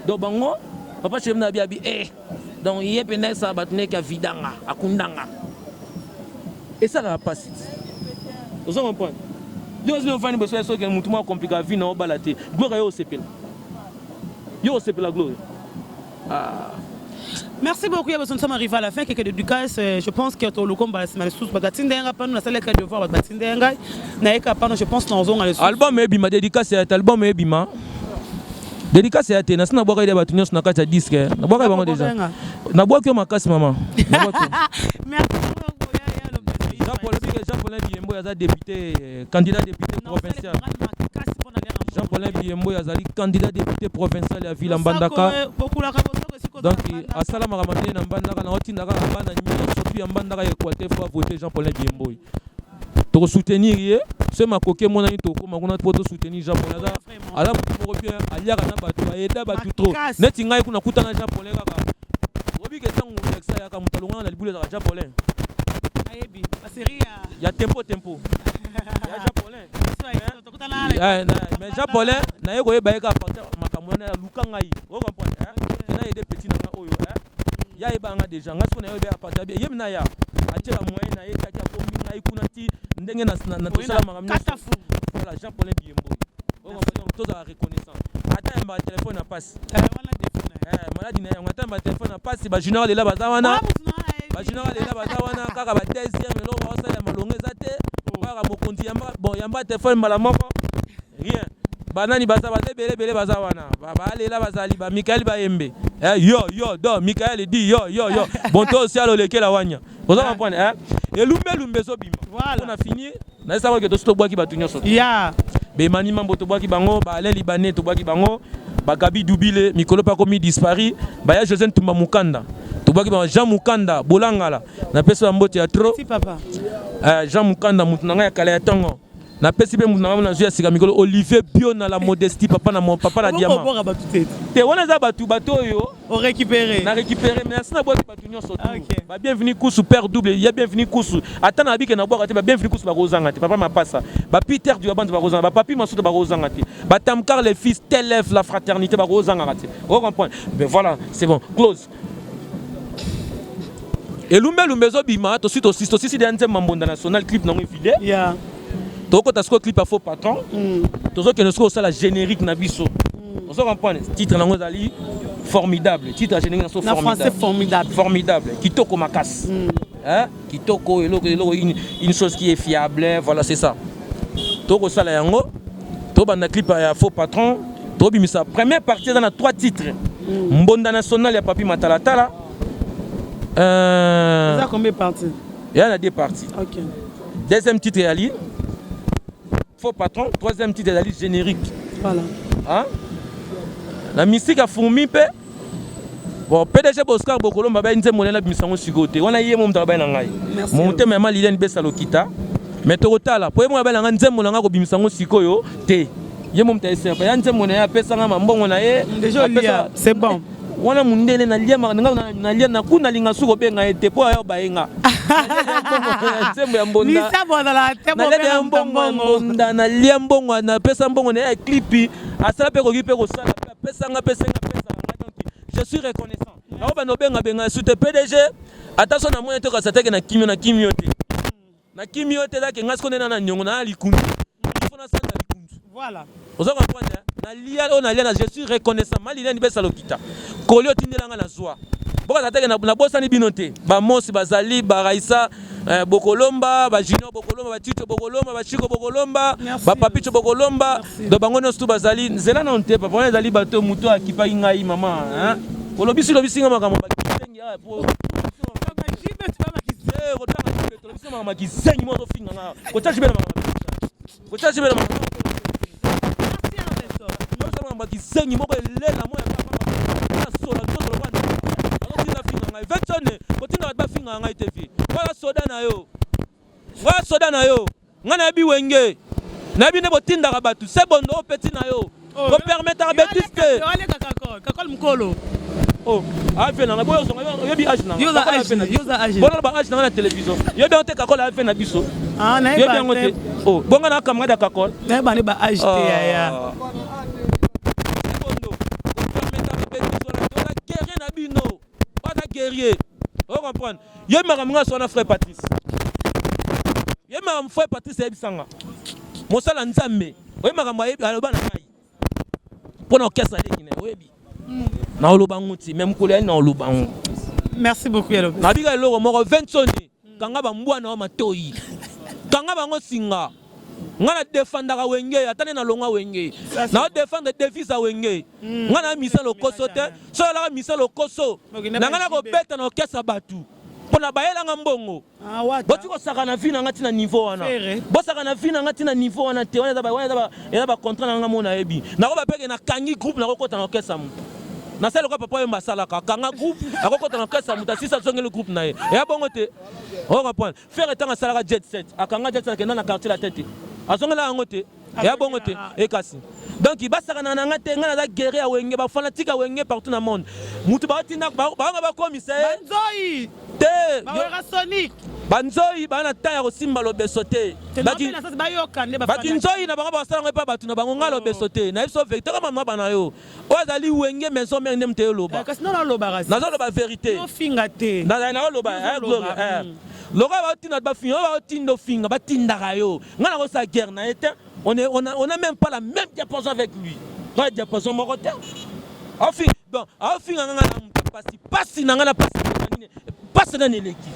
do bango papa chez na bi donc yepena sa batne ka vidanga akundanga et ça va passer. Vous comprenez? Dieu nous fait une besoin de que nous compliqué la vie dans balaté. Gloire au CP. Yo CP la gloire. Ah. Merci beaucoup. Nous sommes arrivés à la fin. Quelques dédicaces. Je pense que tout le combat est mal sous Bagatindenga. Pas nous la salle de voir Bagatindenga. Naïka pas je pense dans zone. Album Ebima dédicace à album Ebima. Dédicace à Téna. Na boka ide batunios na kata disque. Na boka bango déjà. Na boka ma casse maman. Merci. Jean-Paulin Biembo est député, candidat député provincial. Jean-Paulin Biembo est candidat député provincial à Villambandaka. Donc, à Salama Ramadan, Nambandaka, Naotindaka, Nambana, Sophie Ambandaka, Équateur, il faut voter Jean-Paulin Biembo. Pour soutenir, c'est ma coquille, mon ami, pour soutenir Jean-Paulin. Alors, pour bien, aller à Nabatu, à Eda Batu trop. Netinga, il y a un Jean-Paulin. Obi que tant on ça ya kamutalunga na libule za Japonais. Ayebi, série ya tempo. Ya Japonais. Mais Japonais na yeko yeba ka partir makambo na lukanga yi. O comprendre hein? Na yede petit na oyo hein. Ya yeba nga déjà ngaso na yeba partir bien. Yemna ya. Atira moyen na yeka ka ko minga ikunati ndenge na tosala makambo. Voilà Japonais Biembo. O comprendre tous à reconnaissant. Attends ma téléphone na passe. Maladi na yango atamba téléphone na passe ba junior lela bazawana ba junior lela bazawana kaka ba deuxième lo ba sala malonga zate para mokonzi yamba bon yamba téléphone mala moko rien banani bazaba bele bazawana ba lela bazali ba Michael Bayembe yo do Michael dit yo bon to aussi alo lekela wanya vous allez comprendre hein et lumbe zo bima on a fini na ça que to sto boaki batunyo so ya be mani mambo to boaki bango ba ale libanais to boaki bango Bagabi Dubile, Mikolo Pakomi dispari, Baya José Tumba Mukanda. Tubaki ba Jean Mukanda, Bolangala, na pesa mbo théâtre. Si papa. Jean Mukanda mutunanga ya kala ya tongo. Na pesa be mutunanga na zuya sika Mikolo Olivier Bio na la modestie papa na mon papa la diamant. Te wana za batu yo. On récupérer. Na récupérer mais asina boki batu nyonso tout. Ba bienvenue kusu père double, il y a bienvenue kusu. Atana abike na boka te ba bienvenue kusu ba rozanga te papa mapasa. Ba Peter du bande ba rozanga, ba papi masuto ba rozanga te. Ba Tamkar les fils t'élève la fraternité ba rozanga te. On comprend. Ben voilà, c'est bon. Close. Et lumbe zo bima to suite aussi de anze mambonda national clip na ngifile. Yeah. Toko tasko clip a faux patron. Tozo que nous la générique na biso. On se comprend. Titre na ngozali formidable. Titre générique na formidable. Formidable. Formidable. Kitoko makas. Hein? Kitoko une chose qui est fiable. Voilà, c'est ça. Toko sala yango. To banda clip a faux patron. To bimisa première partie dans 3 titres. Mbonda national ya Papi Matalatala. Ça combien de parties? Il y en a 2 parties. OK. Deuxième titre est Ali. Faux patron. Troisième titre est Ali générique. Voilà. Hein? La musique a fourmi pe. Bon, PDG Oscar Bokolomba ba nze monela bimisango sigote. Wana yé mom travail na ngai. Mon te mema Liliane Besalokita. Mais tokotala, po mo ba nga nze monanga ko bimisango sikoyo te. Yé mom ta ese pa nze monela pesa nga mbongo na ye. Déjà c'est bon. Wana mundele na lia na lia na kuna linga suko be nga ete po ayo baenga. Nzembo ya mbonda. Ni sabo na la tembo na mbongo na lia mbongo na pesa mbongo na ya clipi asala pe ko kipe ko sala pesa nga pesa donc je suis reconnaissant. Na oba no benga benga sute PDG attention na moyen to ka sateke na kimio te. Na kimio te da ke ngasko na nyongo na likundu. Il faut na sala likundu. Voilà. Vous avez compris na lia on a lia je suis reconnaissant malina ni besa lokita. Kolio tindelanga na zwa. Boka tateke na bosa ni binote. Ba Mosi bazali ba Raisa Bokolomba, ba Junior Bokolomba, ba Tito Bokolomba, ba Chico Bokolomba, ba Papicho Bokolomba. Do bango no stu bazali nzela na onte papa wana zali bato muto akipa ngai mama hein. Kolobisi lobisinga makamo ba kisengi ya po. Kaka jibe tu ba kisengi. Kotaka jibe to lobisinga makamo kisengi mo to finga nga. Kotaka jibe na makamo. Kotaka jibe na makamo. Kisengi moko elela mo ya papa sola toto lo bana bakotinda finga ngai vetone kotinda ba finga ngai tevi wala soda na yo ngana bi wenge na bi ne botinda ka batu se bondo petit na yo ko permettre betiste wale kakol mkolo oh ave na boyo zonga yo bi age na yo za age bona ba age na télévision yo bi on te kakol ave na biso ah na yo bi ngote oh bonga na camarade kakol na ba ne ba age te ya guerrier. Vous comprenez? Yé maramunga son frère Patrice. Yé maram frère Patrice ebisanga. Mosala nzambe. Yé maramwa yebi aloba na ngai. Pona orchestre de Guinée. Oyebi. Na oloba nguti même kolé na oloba ngo. Merci beaucoup Yalobi. Nabiga eloko moko 20 soni. Kanga ba mbwana wa matoi. Kanga bango singa. Ngana défendaka wenge atane na longa wenge. Na défendre défis à wenge. Ngana misa lo koso te. So la misa lo koso. Na ngana ko beta na okesa batu. Pona bayela ngambongo. Ah wata. Boti ko saka na vina ngati na niveau wana. Bo saka na vina ngati na niveau wana te. Wana ba contrat na ngamo na ebi. Na ko ba peke na kangi groupe na ko kota na okesa mu. Na sala ko papa yemba sala ka kanga groupe akokota na okesa mu ta sisa songele groupe na ye. Ya bongo te. On comprend. Faire etanga sala jet set. Akanga jet set na quartier la tête. Azongela ngote. Ya bongo te. E kasi. Donc il basaka na ngate ngana da guerre ya wenge ba fanatique wenge partout dans le monde. Mutu ba tinda ba ba commissaire. Banzoi. Te. Ba Sonic. Banzoi ba na taya ko simba lo besote. Baki na sasa ba yoka ne ba. Baki nzoi na ba ba sala pa batu na bango ngalo besote. Na iso vecteur mama bana yo. Ozali wenge maison mère ndem te loba. Kasi non loba rasi. Na zo loba vérité. No finga te. Na loba Loga va tinda ba finga ba tindo finga ba tinda yo. Ngana ko sa guerre na été. On n'a même pas la même diapason avec lui. Pas diapason moroté. Enfin, bon, enfin passe na passe na neleki.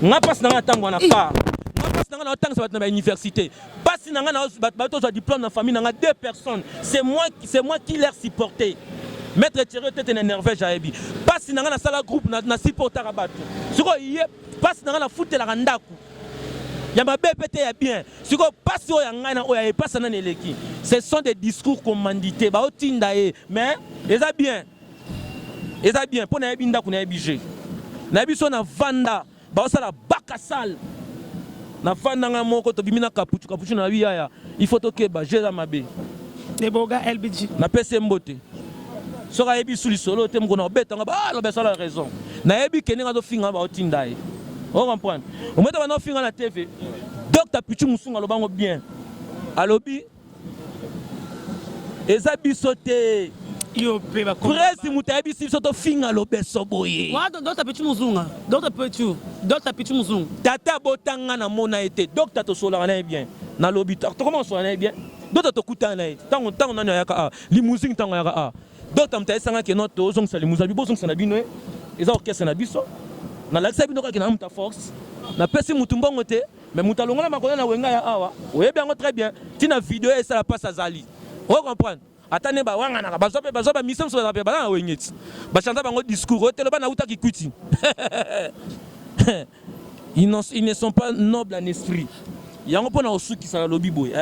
Nga passe na tango na ka. Nga passe na tango na université. Passe na na diplôme na famille na 2 personnes. C'est moi qui les supporté. Maître Thierry était énervé Jaebi. Passe na sala groupe na supporter abatu. Siko yé passe na foot la randaku. Yamba BPT est bien. Si vous passez au Yangana, ou ya passe dans l'équipe. Ce sont des discours commandités. Bah, mais, ils ont bien. Ils ont bien. Pour les binda, qu'on a obligé. Nabi son na vanda. Bah, ça la bakassal. Na vanda nga moko to bimina kapuchu na wiya. Il faut que bah, j'ai la mabe. Les boga LBG. Na pese mbote. Sora ebi suli solo tem ko na beta nga ba, la ça la raison. Na ebi keninga do finga ba otindaye. On comprend. On met dans film à la TV. Docteur Pichu Moussounga le bango bien. À lobby. Ezabi sauté. Yo pe ba. Presse mutabi si soto finga lo beso boye. Wa Docteur Pichu Moussounga. Docteur Pichu Moussounga. Tata botanga na mona été. Docteur to sola na bien. Na lobby. Comment so na bien. Docteur to kuta na. Tango na yaka limousine tango yaka. Docteur mta esanga ke noto zong sa limousine bo zong sa na bino. Eza orchestre na biso. Na lakisa bino ka na force na pesi mutu mbongo te mais mutu alongola makolo na wenga ya awa oyebi yango très bien tina vidéo esa la passe azali on comprendre atane ba wanga na bazoba mission so ba na wengeti ba chanta bango discours otelo ba na uta kikuti ils ne sont pas nobles en esprit yango pona osuki sa lobi boy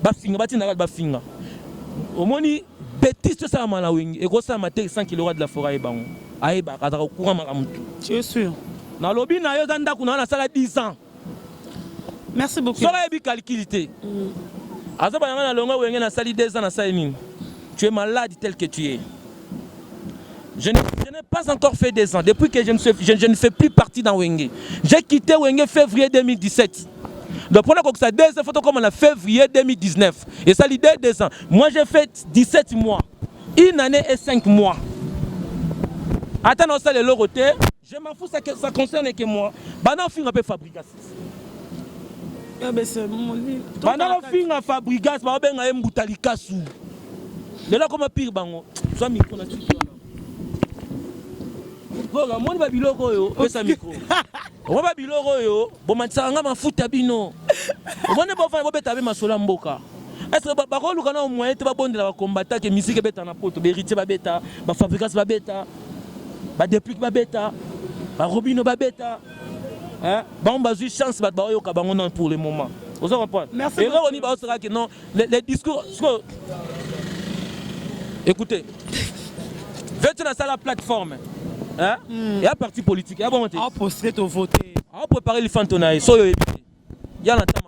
ba finga ba tina ba finga omoni bêtise ça ma na wengi e ko sa ma te 100 kg de la forêt bango. Tu es sûr? Na lobby na yo danda kuna na sala 10 ans. Merci beaucoup. Sola ebi calculité. Azaba na longa wenge na sali 2 ans na sala nini. Tu es malade tel que tu es. Je n'ai pas encore fait 2 ans depuis que je ne fais plus partie dans Wenge. J'ai quitté Wenge février 2017. Donc pendant que ça 2 photos comme en février 2019 et ça l'idée 2 ans. Moi j'ai fait 17 mois. 1 année et 5 mois. Attends, ça les loroté. Je m'en fous, ça concerne que moi. Maintenant, on fait fabrication. Maintenant, on fait fabrication. On fait un boutalikasu. De là, comme pire, bango. Soit micro, là-dessus. Voilà, moi, je vais biloko yo. Pesa micro. On va biloko yo. Bon, maintenant, on va foutre bino. On va pas faire bébé ma sola mboka. Est-ce que par contre, on a au moins été bon de la combattre que musique bêta na poto, héritier bêta, ba fabrication bêta. Ba déplique ba bêta, ba robino ba bêta. Hein? Ba on bazu chance ba yo ka bango non pour le moment. Vous comprenez? Merci. Et là on y va sera que non les discours écoutez. Faites dans la plateforme. Hein? Il y a parti politique, il y a bon monter. On poster au voter. On préparer les fantonailles, so yo éviter. Il y a l'entame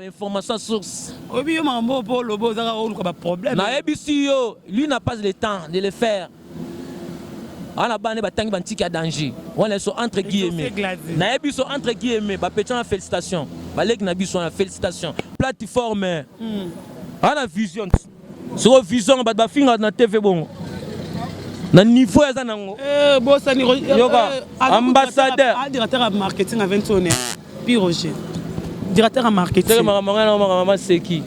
information source. Oui, mambo pour le beau ça problème. Na EBC lui n'a pas le temps de le faire. On a banné batangi bantiki à danger. On est sur entre guillemets. Na EBC entre guillemets, ba pétion félicitations. Ba lek na biso na félicitations. Plateforme. On a vision. Sur vision ba finga na TV bon. Na niveau ya zanango. Bossa ni ambassadeur. Directeur de marketing à Ventone. Puis Roger. Directeur en marketing. C'est qui?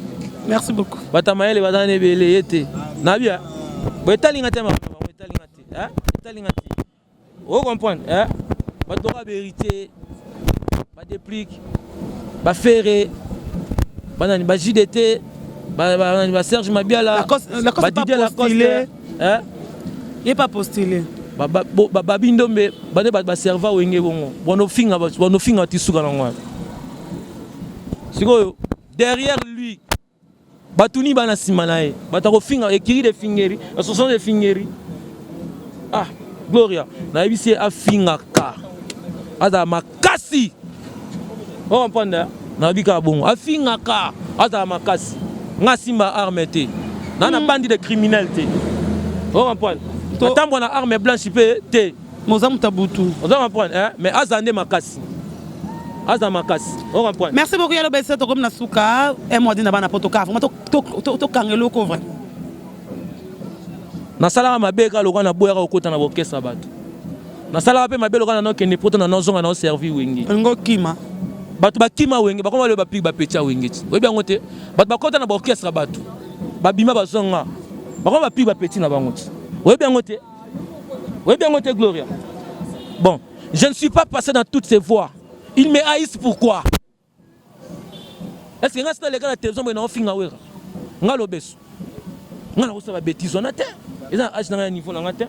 Merci beaucoup. Batamaele badane bele yete. Nabia. Boetalinga tema. Vous comprenez? Bah droit vérité, bah déplique, bah ferré, bah JDT, bah Serge Mabiala, bah Didier Lacoste. Il n'est pas postulé. Bah bindombe, bah serva ou ingé bon. Bon finga tisuka nangwa. Siko derrière lui, bah tuni bana simanae, bah tako finga ekiri de fingeri, association de fingeri. Ah, Gloria, na ibisi a finga ka. Ada makasi. On comprend na bika bon, a finga ka, ada makasi. Nga simba arme te. Na bandi de criminalité. On comprend. Attends, on a arme blanche te. Mozam Tabutu. On comprend, hein? Mais azande makasi. Azamakasi. On comprend. Merci beaucoup Yalo Bessa to comme nasuka et moi dina bana potoka. Vraiment to kangelo ko vrai. Na sala mabeka lokana na boyaka okota na bokesa bato. Na sala pe mabelo kana no kende poto na nozonga na servi wengi. Ngo kima. Bato bakima wengi bakoma le bapi ba pecha wengi. Webi ngote. Bato bakota na bokesa bato. Babima bazonga. Bakoma bapi ba peti na bangoti. Webi ngote. Webi ngote Gloria. Bon, je ne suis pas passé dans toutes ces voies. Ils me haïssent pourquoi? Est-ce que quand les gars de la télévision ils ont fait un ouéra? Nga lobesu. Nga na kosa ba bêtise on a terre. Ils ont agi dans un niveau na terre.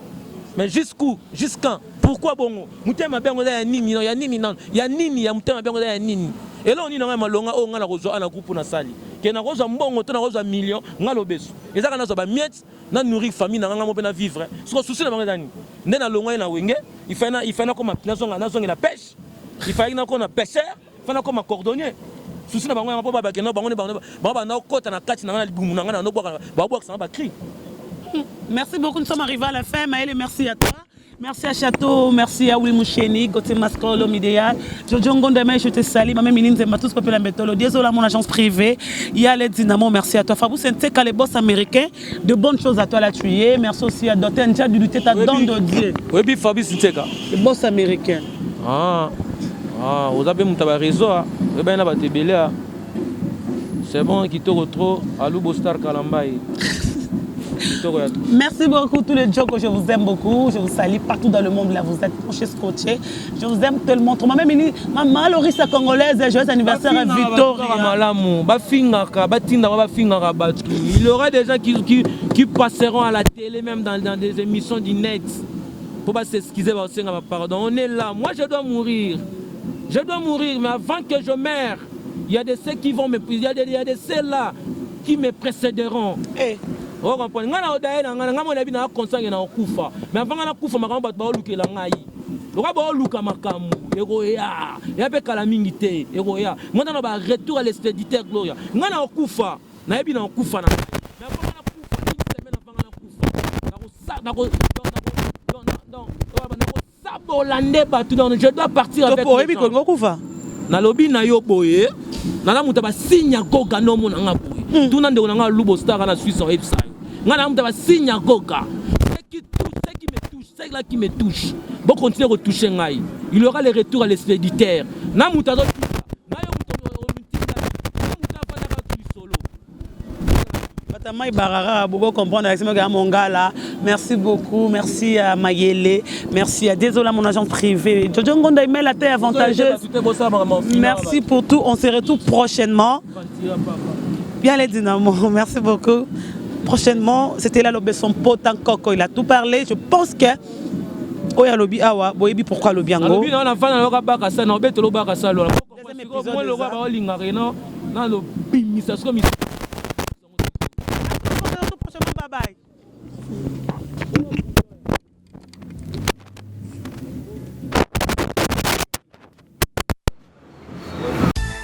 Mais jusqu'où? Jusqu'à pourquoi bon? Mutema bengo ya nini non ya nini non ya nini ya mutema bengo ya nini? Et là on dit na malonga o nga na kozo ana groupe na sali. Ke na kozo mbongo to na kozo million nga lobesu. Ils ont na ba miette na nourrir famille na nga mo pe na vivre. Ce souci na bango dani. Nde na longa na wenge, il fait na comme na zonga la pêche. Il fallait qu'on a pêcheur, il fallait qu'on a cordonnier. Souci na bango ya po ba keno bango na kota na kati na libumu na na no boka ça ba cri. Merci beaucoup, nous sommes arrivés à la fin. Maëlle, merci à toi. Merci à Château, merci à Willy Moucheni, Gauthier Mascolo, l'homme idéal. Jojo Ngondeme, je te salue. Ma mère Minine Zemba, tous peuple Mbetolo. Désolé à mon agence privée. Il y a les Dynamo, merci à toi. Fabou Sente, les boss américains, de bonnes choses à toi là tu es. Merci aussi à Doten, tu as du ta don de Dieu. Oui, Fabou Sente. Les boss américains. Vous avez mon réseau. C'est bon, qui te retrouve à Lubostar Kalambaye. Merci beaucoup tous les gens que je vous aime beaucoup. Je vous salue partout dans le monde. Là, vous êtes branchés, scotchés. Je vous aime tellement. Maman Lorissa congolaise, joyeux anniversaire à Victoria. Il y aura des gens qui passeront à la télé, même dans des émissions du net. Pour pas s'excuser, pardon. On est là. Moi, je dois mourir. Je dois mourir, mais avant que je meure, il y a de ceux qui vont me... Il y a de ceux-là qui me précéderont. Hey. Vous comprenez? Mais avant de kufa, makamba ba luka la ngai. Loka ba luka makamu. Ego ya. Ya be kala mingi te. Ego ya. Ngana na ba retour à l'expéditeur Gloria. Ngana kufa. Na yebi na kufa na. Mais avant na kufa, une semaine avant na kufa. Je dois partir avec les gens. Nalobi na yo boye. Nana mutaba sinya goga no mona ngaboye. Tunande onanga lubo star na Suisse en website. Ngana mutaba sinya goga. Ce qui me touche, c'est là qui me touche. Bon continuer à retoucher ngai. Il y aura les retours à l'expéditeur. Na mutado na yo mutado mutinga. Na mutaba na solo. Batama Barara, vous comprendre avec Mongala. Merci beaucoup, merci à Mayele, merci à désolé à mon agent privé. Jojo Ngonda email la terre avantageuse. Merci pour tout, on se retrouve prochainement. Bien les Dynamo, merci beaucoup. Prochainement, c'était là le son potent coco, il a tout parlé. Je pense que Oya Lobi Awa, Boyebi pourquoi Lobi Ango. Lobi na fa na loka baka sa na beto lo baka sa lo. Moi le ba olinga reno na lo bimisa comme bye bye.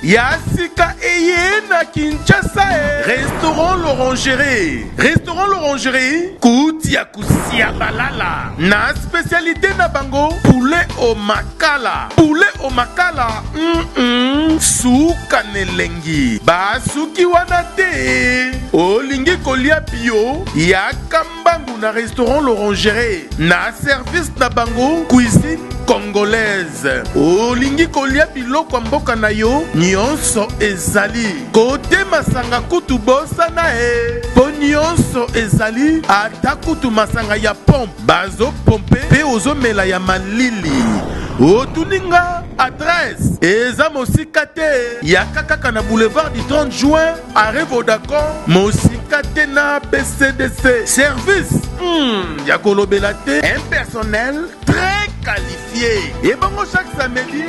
Yassika Eye na Kinshasa. Restaurant l'Orangerie. Restaurant l'Orangerie. Koutia Kusia Balala. Na spécialité na bango. Poulet au makala. Poulet au makala. suka nelengi basuki wana te olingi kolia bio yaka mbangu na restaurant l'Orangerie na service na bango cuisine congolaise olingi kolia biloko ya mboka na yo nyonso ezali kote masanga kutu bosana po nyonso ezali ata kutu masanga ya pompe bazo pompe pe ozomela ya malili otuninga adresse eza mosika te yaka kaka na boulevard du 30 juin arrêt Vodacom mosika te na BCDC service ya kolobela te un personnel très qualifié et bango chaque samedi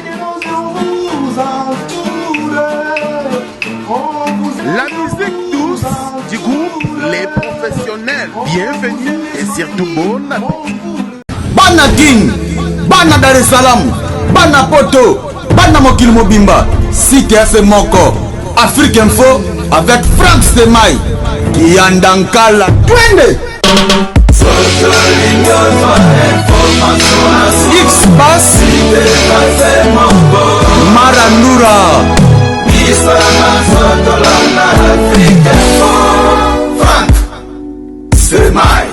la musique douce du groupe les professionnels bienvenue et surtout bon appétit. Bana King, Bana Dar es Salaam, Bana Poto, Bana Mokil Mobimba, CTF Moko, Afrique Info avec Frank Stemai, Kiandankala, Twende.